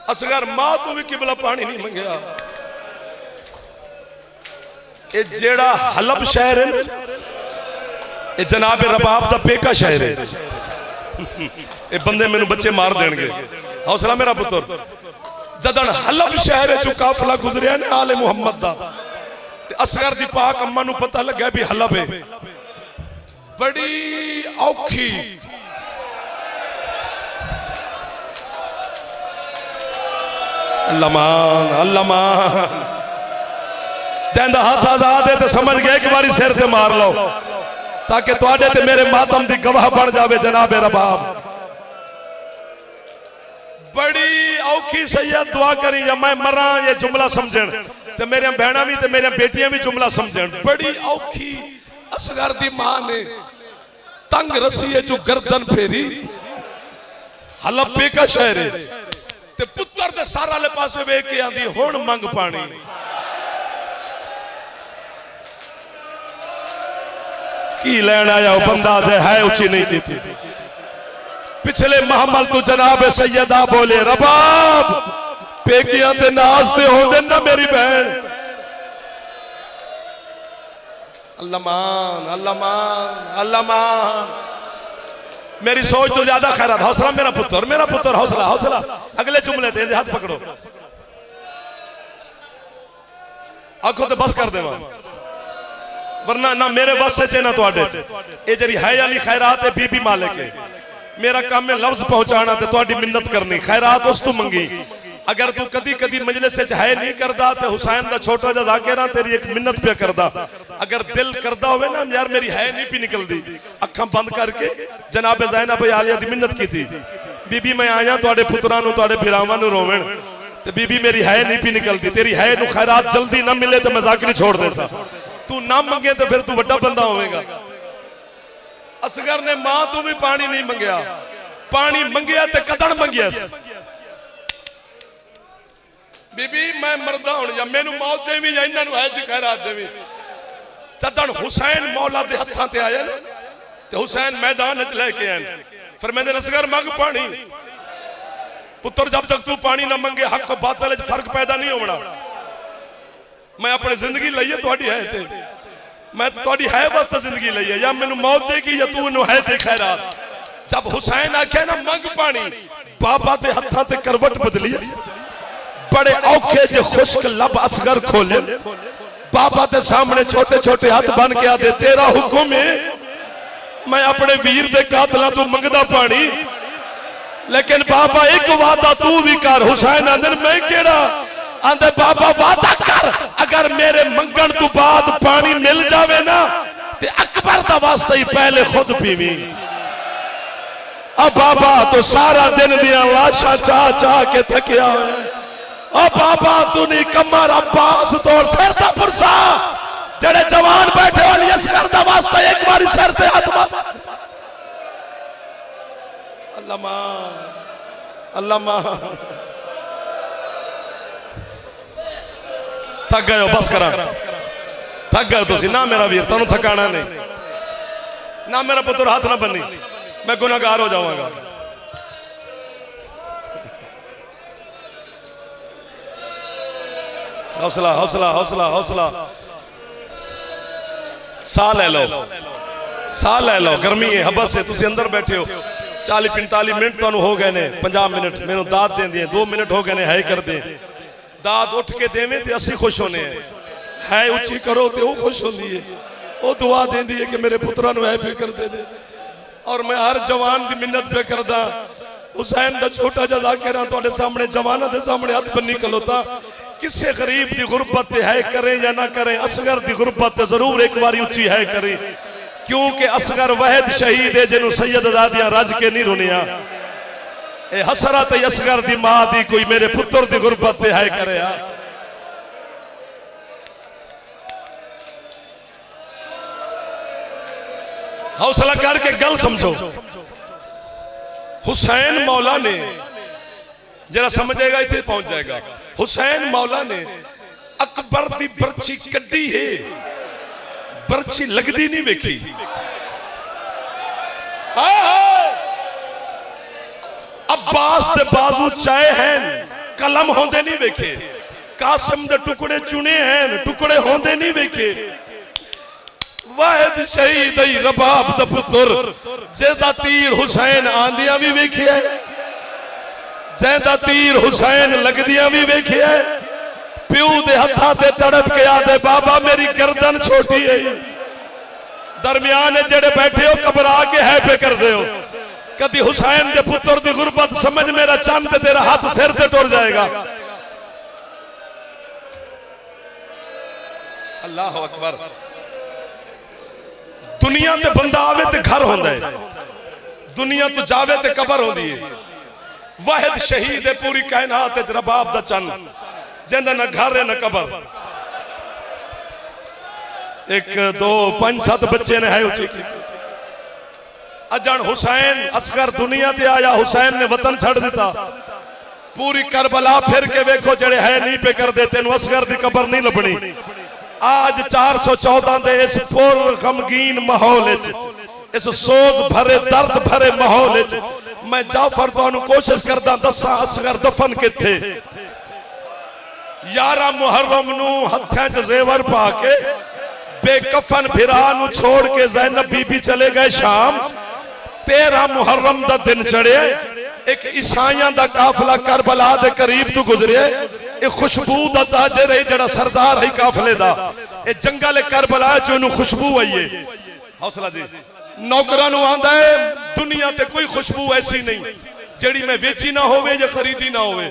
Speaker 1: असगर मां तो भी किबला पानी नहीं मंगया। ये जेड़ा हलब शहर है, ये जनाब रबाब दा पेका शहर है। ये बंदे मैनू बच्चे मार देंगे। हौसला मेरा पुत्र। जदन हलब शहर चो काफिला गुजरिया ने आले मुहम्मद दा, ते असगर दी पाक अम्मा नू पता लगा भी हलब है बड़ी औखी। अल्लाह मान, अल्लाह मान। तेंदा हाथ आजाद है तो समझ गए, एक बारी सिर ते मार लो ताकि तुहाडे ते मेरे मातम दी गवाह बन जावे जनाब रबाब। बड़ी औखी सैयद दुआ करी या मैं मरा ये जुमला समझण, ते मेरे बहना भी ते मेरे बेटियां भी जुमला समझण। बड़ी औखी असगर दी मां ने तंग रस्सी जो गर्दन फेरी। हलब पेका शहर है ते पुत्र दे सारा ले पासे वेख के आंदी हुण मंग पानी। की लैन आया बंदा जे है उची नहीं की थी। पिछले महमल तू जनाब सैयदा बोले रबाब पेकियां ते नाजते होंदे ना मेरी बहन। अल्लाह मान, अल्लाह मान, अल्लाह मान। मेरी सोच तो ज्यादा खैरात। हौसला मेरा पुत्र हौसला हौसला। अगले जुमले ते हाथ पकड़ो, आखो तो बस कर दे, वरना ना मेरे बस से ना तुहाडे। ये जरी है यानी खैरात है बीबी मालिक है, मेरा काम है लफ्ज पहुंचाना ते तुहाडी मिन्नत करनी। खैरात उस तू मंगी। अगर तू कदी कदी मजलिस है नहीं करदा ते हुसैन दा छोटा जा जाकिरा तेरी एक मिन्नत पे करदा। अगर दिल करदा होवे ना यार मेरी है नहीं पी निकलदी, अखां बंद करके जनाब ज़ैनब आलिया दी मिन्नत की थी, बीबी मैं आया तुहाडे पुत्रां नूं तुहाडे भिरावां नूं रोवण, ते बीबी मेरी है नहीं पी निकलदी, तेरी है नूं खैरात जल्दी ना मिले तो मजाक नहीं छोड़ दे सा। तू ना मंगे तो फिर तू बड़ा बंदा होवेगा। असगर ने मां तू भी पानी नहीं मंगया, पानी मंगया ते कदड़ मंगया। बीबी मैं मरदा हूं या मैनू मौत देवी या इन्हां नूं है दी खैरात देवी। जदन हुसैन मौला दे हत्थां ते आया ना ते हुसैन मैदान च लेके आए, फरमांदे असगर मंग पानी। पुत्र जब तक तू पानी ना मंगे हक बातल च फर्क पैदा नहीं होना। मैं अपनी जिंदगी लईए तुहाडी है ते मैं तुहाडी है वास्ते जिंदगी लईए, या मैनू मौत देगी या तू है दे खैरात। जब हुसैन आखे ना मंग पानी, बाबा दे हत्थां ते करवट बदली, बड़े औखे जे खुश्क लब असगर खोले, बाबा के सामने छोटे छोटे हाथ बन के आदे तेरा हुक्म है मैं अपने वीर दे कातला तू मंगदा पानी, लेकिन बाबा एक वादा तू भी कर। हुसैन आंदे मैं केड़ा? आंदे बाबा वादा कर अगर मेरे मंगण तो बाद पानी मिल जावे ना ते अकबर दा वास्ता ही पहले खुद पीवी। अब बाबा तो सारा दिन दिया लाशा चाह चाह के थकिया है। ओ बाबा तू नहीं कमर अब्बास तोड़ सिर दा पुरसा जड़े जवान बैठे हो असगर दा वास्ता एक बारी सिर ते हाथ मार। अल्लामा अल्लामा थक गए हो, बस करा थक गए तुसी ना मेरा वीर, तुहानू थकाना नहीं ना मेरा पुत्र, हाथ ना बनी मैं गुनाहगार हो जाऊंगा। हौसला हौसला हौसला हौसला। साह ले लो, साह ले लो, गर्मी है हबस है, तुसी अंदर बैठे हो 40-45 मिनट तुहानू हो गए ने, 50 मिनट मैनू दाद देंदी 2 मिनट हो गए ने है कर दे। दाद उठ के देवे तो असी खुश होने है उच्ची करो तो वो खुश होती है, वो दुआ देंदी है कि मेरे पुत्रा नू है पे कर दे। और मैं हर जवान की मिन्नत पे करदा, हुसैन दा छोटा जा जाकिरा तुहाडे सामने जवाना दे सामने हथ बन्नी खलोता। किसे गरीब की गुरबत है करें या ना करें, असगर की गुरबत जरूर एक बार उच्ची है करें, क्योंकि असगर वहद शहीद है जिन्हों सैयद आजादियां रज के नहीं रुनिया। ए हसरत असगर दी मां दी कोई मेरे पुत्र की गुरबत है करे। हौसला करके गल समझो। हुसैन मौला ने जरा समझेगा इतने पहुंच जाएगा। हुसैन मौला ने अकबर की बर्छी कड्डी है, बर्छी लगती नहीं वेखी। अब्बास दे बाजू चाहे हैं कलम होंदे नहीं वेखे, कासिम दे टुकड़े चुने हैं टुकड़े होंदे नहीं वेखे। वाहिद शहीद रबाब दा पुत्र जेदा तीर हुसैन आंदियां भी वेखिया, जेदा तीर हुसैन लगदियां भी वेखिया। प्यू दे हत्थां ते तड़प के आदे बाबा मेरी गर्दन छोटी है। दरमियान जेड़े बैठे हो घबरा के है पे कर दे हो। कदी हुसैन दे पुत्र दी गुरबत समझ मेरा चंद ते तेरा हाथ सिर ते टुर जाएगा। अल्लाह अकबर। दुनिया ते बंदा आवे ते घर होंदा है, दुनिया तो जावे ते कबर होंदी है। वाहिद शहीद है पूरी कायनात च रबाब दा चंद जिंदा न घर है न कबर। 1 2 5 7 बच्चे ने है उची अजन हुसैन असगर दुनिया ते आया, हुसैन ने वतन छड़ दिता। पूरी करबला फिर के वेखो जड़े है नहीं पे कर दे, तेन असगर दी कबर नहीं लभनी। आज 414 दे इस पुर गमगीन माहौल इस सोज भरे दर्द भरे माहौल मैं जाफर तुहानू कोशिश करदा दसा असगर दफन किथे। 11 मुहर्रम नू हत्थां च जेवर पा के बेकफन भिरा नू छोड़ के ज़ैनब बीबी चले गए शाम। 13 मुहर्रम दा दिन चढ़े, एक ईसाइयां दा काफिला करबला दे करीब तो गुजरे। एक खुशबू दा ताजर है जड़ा सरदार है काफिले दा, ए जंगल करबला च ओनू खुशबू आई है। हौसला जी नौकरां नू आंदा है दुनिया ते कोई खुशबू ऐसी नहीं जेड़ी मैं वेची ना होवे या खरीदी ना होवे,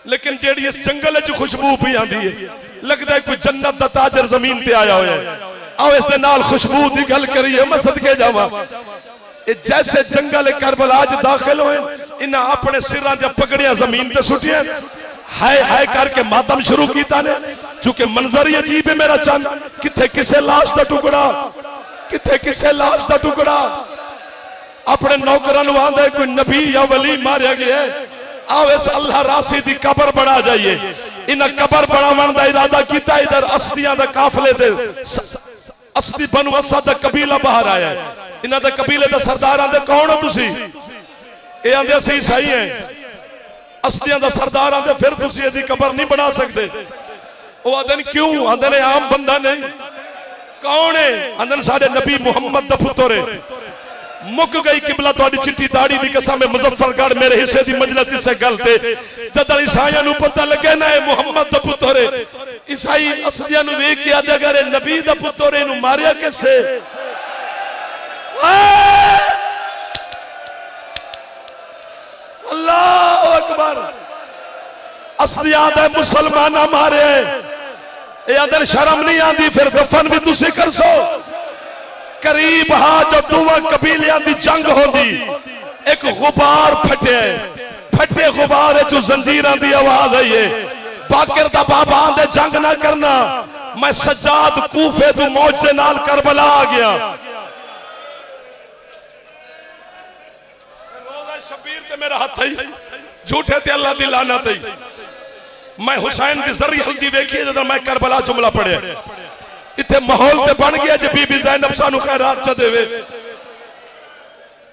Speaker 1: लेकिन जेड़ी इस जंगल च खुशबू पी आंदी है, लगदा है कोई जन्नत दा ताजर जमीन पे आया होया है। आओ इस दे नाल खुशबू दी गल करिए, मैं सदके जावां। जैसे जंगल करबला च दाखिल होए, इन्हां अपने सिरां दी पगड़ियां जमीन ते सुटियां, हाय हाय करके मातम शुरू कीता ने। चूंकि मंजर ही अजीब है मेरा चंद, किथे किसे लाश दा टुकड़ा, किथे किसे लाश दा टुकड़ा। अपने नौकरां नूं आंदे कोई नबी या वली मारिया गया है, आओ इस अल्लाह रासी दी कबर बना जाइए। इन्हां कबर बनावन दा इरादा कीता, इधर अस्दियां दा काफिले दे अस्दी बनु असद दा कबीला बाहर आया है। इन्हां दे कबीले दा सरदार आंदे कौन हो तुसी? ए आंदे असीं ईसाई हैं। अस्दियां दा सरदार आंदे फिर तुसी इहदी कबर नहीं बना सकदे। ओ आंदे क्यों? आंदे ने आम बंदा नहीं। कौन है? आंदे साडे नबी मुहम्मद दा पुत्तर है। मुक गई किबला तुहाडी चिट्टी दाढ़ी दी कसम है, मुजफ्फरगढ़ मेरे हिस्से दी मजलिस इस गल ते जद ईसाइयां नूं पता लगे ना मुहम्मद दा पुत्तर है, ईसाई अस्दियां नूं वेख के आदे अगर नबी दा पुत्तर है, इहनूं मारिया किसे? अल्लाहु अकबर। अस्दियां दे मुसलमान मारे, ये आदर शर्म नहीं आती, फिर दफन भी तुसी कर सो। करीब हा जो दुआ कबीलियां दी जंग होंदी, एक गुबार फटे, फटे गुबार जो जंजीरां दी आवाज आई है। बाकर दा बाबा आंदे जंग ना करना, मैं सज्जाद कूफे तू मौज से नाल करबला आ गया। शबीर ते मेरा हाथ है, झूठे ते अल्लाह दी लानत है। मैं हुसैन दी जरी हल्दी वेखी जद मैं करबला जुमला पढ़िया, इत्थे माहौल ते बन गया जे बीबी ज़ैनब सानू खैरात च देवे।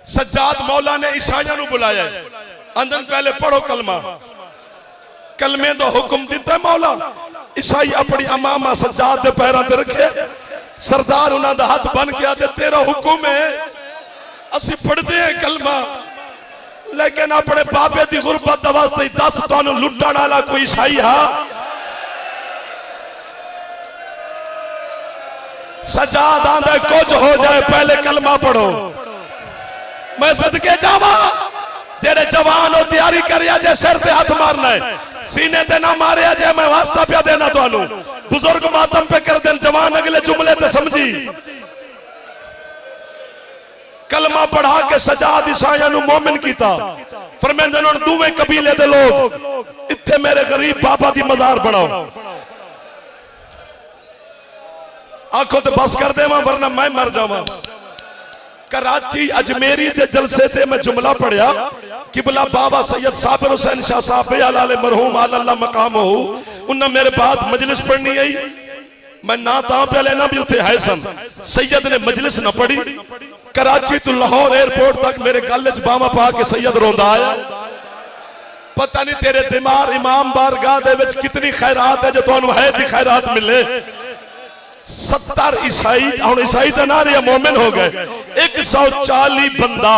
Speaker 1: सज्जाद मौला ने ईसाइयां नू बुलाया, अंदर पहले पढ़ो कलमा। कलमे दा हुक्म दिता मौला, ईसाई अपनी अमामा सज्जाद दे पैरां ते रखे। सरदार उन्हां दा हाथ बन के आते तेरा हुक्म है, असी पढ़दे हैं कलमा, लेकिन अपने बाबे दी गुरबत दा वास्ते दस तुहानू लुटण वाला कोई ईसाई हा? सज्जाद आंदा कुछ हो जाए पहले कलमा पढ़ो। मैं सदके जावा, जेड़े जवान हो तैयारी करिया जे सिर ते हाथ मारना है, सीने ते ना मारिया जे। मैं वास्ता पिया देना तुहानू, बुजुर्ग मातम पे कर देन, जवान अगले जुमले ते समझी। कलमा पढ़ा के सज्जाद ईसाइयां नू मोमिन कीता। फरमांदे उन्होंने दोवें कबीले दे लोग इत्थे मेरे गरीब बाबा दी मजार बनाओ। आखो तो बस कर देवा वरना मैं मर जावा। कराची अजमेरी दे जलसे ते मैं जुमला पढ़िया, किबला बाबा सैयद साबिर हुसैन शाह साहब अलाले मरहूम अल्लाह मकाम हो, उन्हें मेरे बाद मजलिस पढ़नी आई। मैं ना तां पे लेना भी उथे है सन, सैयद ने मजलिस न पढ़ी। कराची तो लाहौर एयरपोर्ट तक मेरे गल च बावा पा के सैयद रोंदा आया। पता नहीं तेरे दिमाग इमाम बारगाह दे विच कितनी खैरात है जो तुहानू है दी खैरात मिले। 70 ईसाई, हुण ईसाई तो ना रहे मोमिन हो गए। 140 बंदा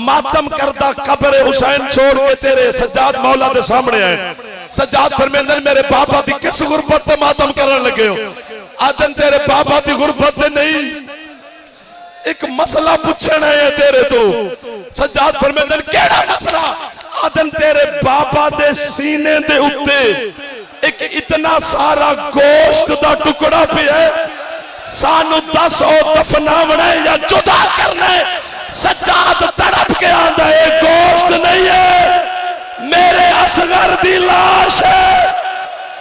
Speaker 1: मातम करदा कब्र हुसैन छोड़ के तेरे सज्जाद मौला दे सामने आए। सज्जाद फरमांदे मेरे बाबा दी किस गुरबत ते मातम करन लगे हो? आदन तेरे बाबा दी गुरबत ते नहीं, एक मसला पूछना है तेरे तो। सज्जाद फरमांदे केड़ा मसला? आदन तेरे बाबा दे सीने दे उत्ते एक इतना सारा गोश्त दा टुकड़ा पे है, सानू दस ओ दफनावना है या जुदा करना है? सज्जाद तड़प के आंदा है गोश्त नहीं है, मेरे असगर दी लाश है।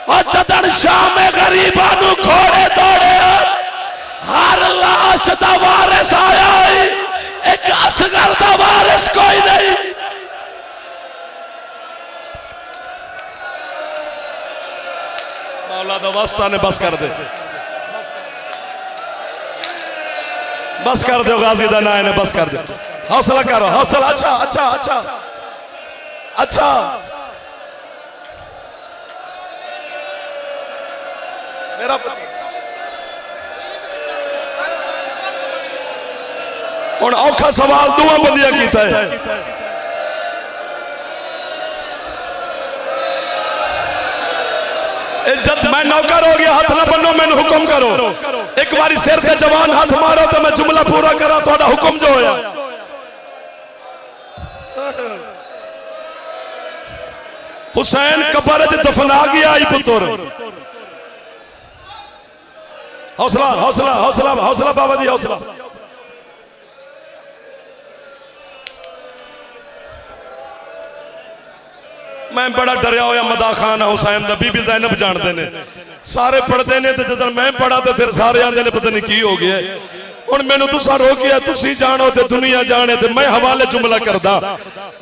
Speaker 1: और जदन शाम गरीबा नू घोड़े दौड़े, हर लाश दा वारिस आया है, एक असगर दा वारिस कोई नहीं। मौला दा वास्ता ने बस कर दे, बस कर दो गाजी दा नाम ने बस कर दे। हौसला करो, हौसला। अच्छा अच्छा अच्छा अच्छा मेरा हुण औखा सवाल दुआ बंदियां कीता है। जब मैं नौकर हो गया, हाथ ना बनो, मैंने हुक्म करो। एक बारी सिर से जवान हाथ मारो तो मैं जुमला पूरा करा, थोड़ा हुक्म जो होया। हुसैन कबर च दफना गया आई पुत्र। हौसला हौसला हौसला हौसला बाबा जी हौसला। मैं बड़ा डरिया होया मदा खान हुसैन दा। बीबी ज़ैनब जानते ने, सारे पढ़ते ने, तो जदों मैं पढ़ा तो फिर सारे आंदे ने पता नहीं की हो गया। हुण मैनू तुसां रोकिया, तुसी जानो ते दुनिया जाने, ते मैं हवाले जुमला करदा।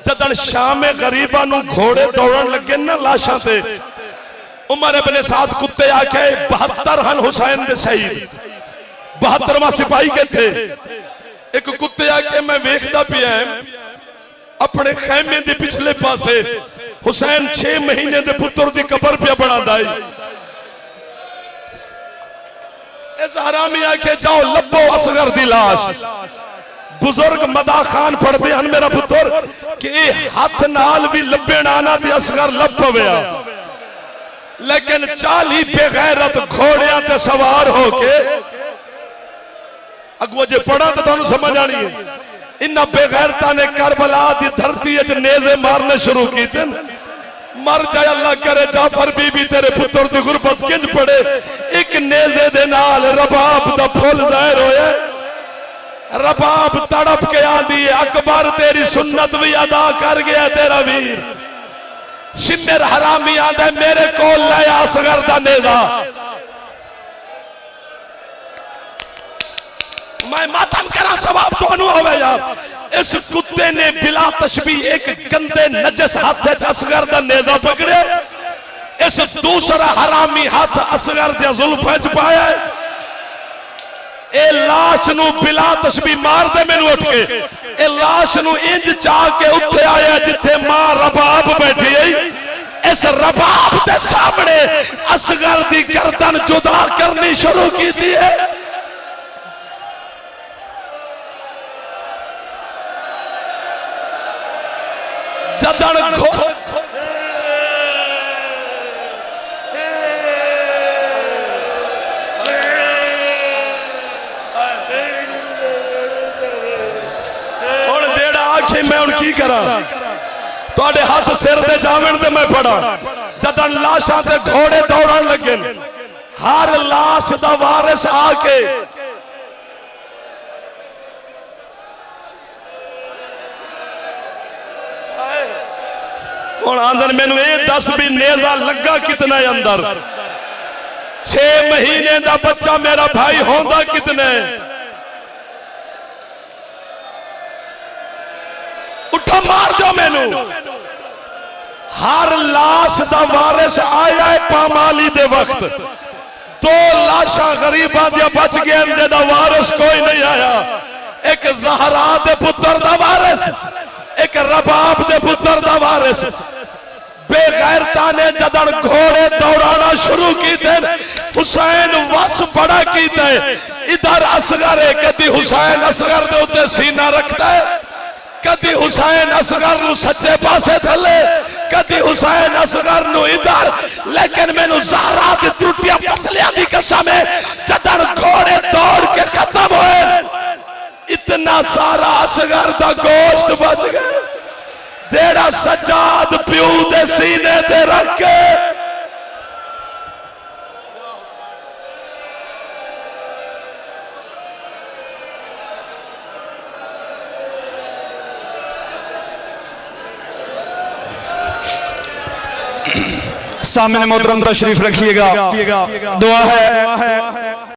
Speaker 1: जदन शामे गरीबा नू घोड़े दौड़न लगे ना लाशां ते, उमर इब्ने साद कुत्ते आखे 72 हन हुसैन दे शहीद। 72वां सिपाही के थे। एक कुत्ते आखे मैं वेखदा पिया अपने खैमे दे पिछले पासे हुसैन 6 महीने दे पुत्र दी कबर पे बनांदा है। इस हरामी आखे जाओ लभो असगर दी लाश। बुजुर्ग मदा खान पढ़ते हैं मेरा पुत्र कि हाथ नाल भी लभे नाना ते असगर लभ पवेया, लेकिन 40 बेगैरत घोड़ियां ते सवार होके अगो जे पढ़ा तो तुहानू समझ आनी है। इन्हां बेगैरतां ने करबला दी धरती च नेज़े मारने शुरू कीते। मर जाए अल्लाह करे जाफर बीबी तेरे पुत्र दी गुरबत किंज पड़े। एक नेज़े दे नाल रबाब दा फुल ज़ाहिर होया। रबाब तड़प के आंदी अकबर तेरी सुन्नत भी अदा कर गया तेरा वीर। शिमर हरामी आंदा मेरे को ले असगर दा नेज़ा। मैं मातम करा सवाब तो अनु होवे यार। इस कुत्ते ने बिला तशबी एक गंदे नजस हाथ असगर दा नेज़ा पकड़े। इस दूसरा हरामी हाथ असगर दे जुल्फां च पाया। ए लाश नू बिला तशबी मार दे मैनू उठ के। ए लाश नू इंज चाह के उत्थे आया जिथे मां रबाब बैठी है। इस रबाब के सामने असगर दी गर्दन जुदा करनी शुरू की थी है। जदन मैं उन की करा तुहाडे हाथ सिर ते जावन ते मैं पड़ा। जदन लाशां ते घोड़े दौड़न लगे, हर लाश दा वारिस आके हुण आंदन मैनू ये दस भी नेज़ा लगा कितना अंदर। 6 महीने दा बच्चा मेरा भाई होंदा कितने। उठा मार दो मैनू। हर लाश दा वारिस आया है पामाली दे वक्त। 2 लाशा गरीबां दी बच गए जेदा वारिस कोई नहीं आया। एक ज़हरा दे पुत्र दा वारिस, एक रबाब दे पुत्र दा वारिस। बेगैरता ने जदन घोड़े दौड़ाना शुरू कीते, हुसैन वस बड़ा कीते। इधर असगर है, कदी हुसैन असगर दे उत्ते सीना रखता है, कदी हुसैन असगर नू सच्चे पासे थले, कदी हुसैन असगर नू इधर। लेकिन मैनू ज़हरा दी टुटिया पसलियां दी कसम है, जदन घोड़े दौड़ के खत्म होए इतना सारा असगर दा गोश्त बच गया जेड़ा सज्जाद प्यू दे सीने ते रख के
Speaker 2: सामने मोहतरम तशरीफ रखिएगा। दुआ है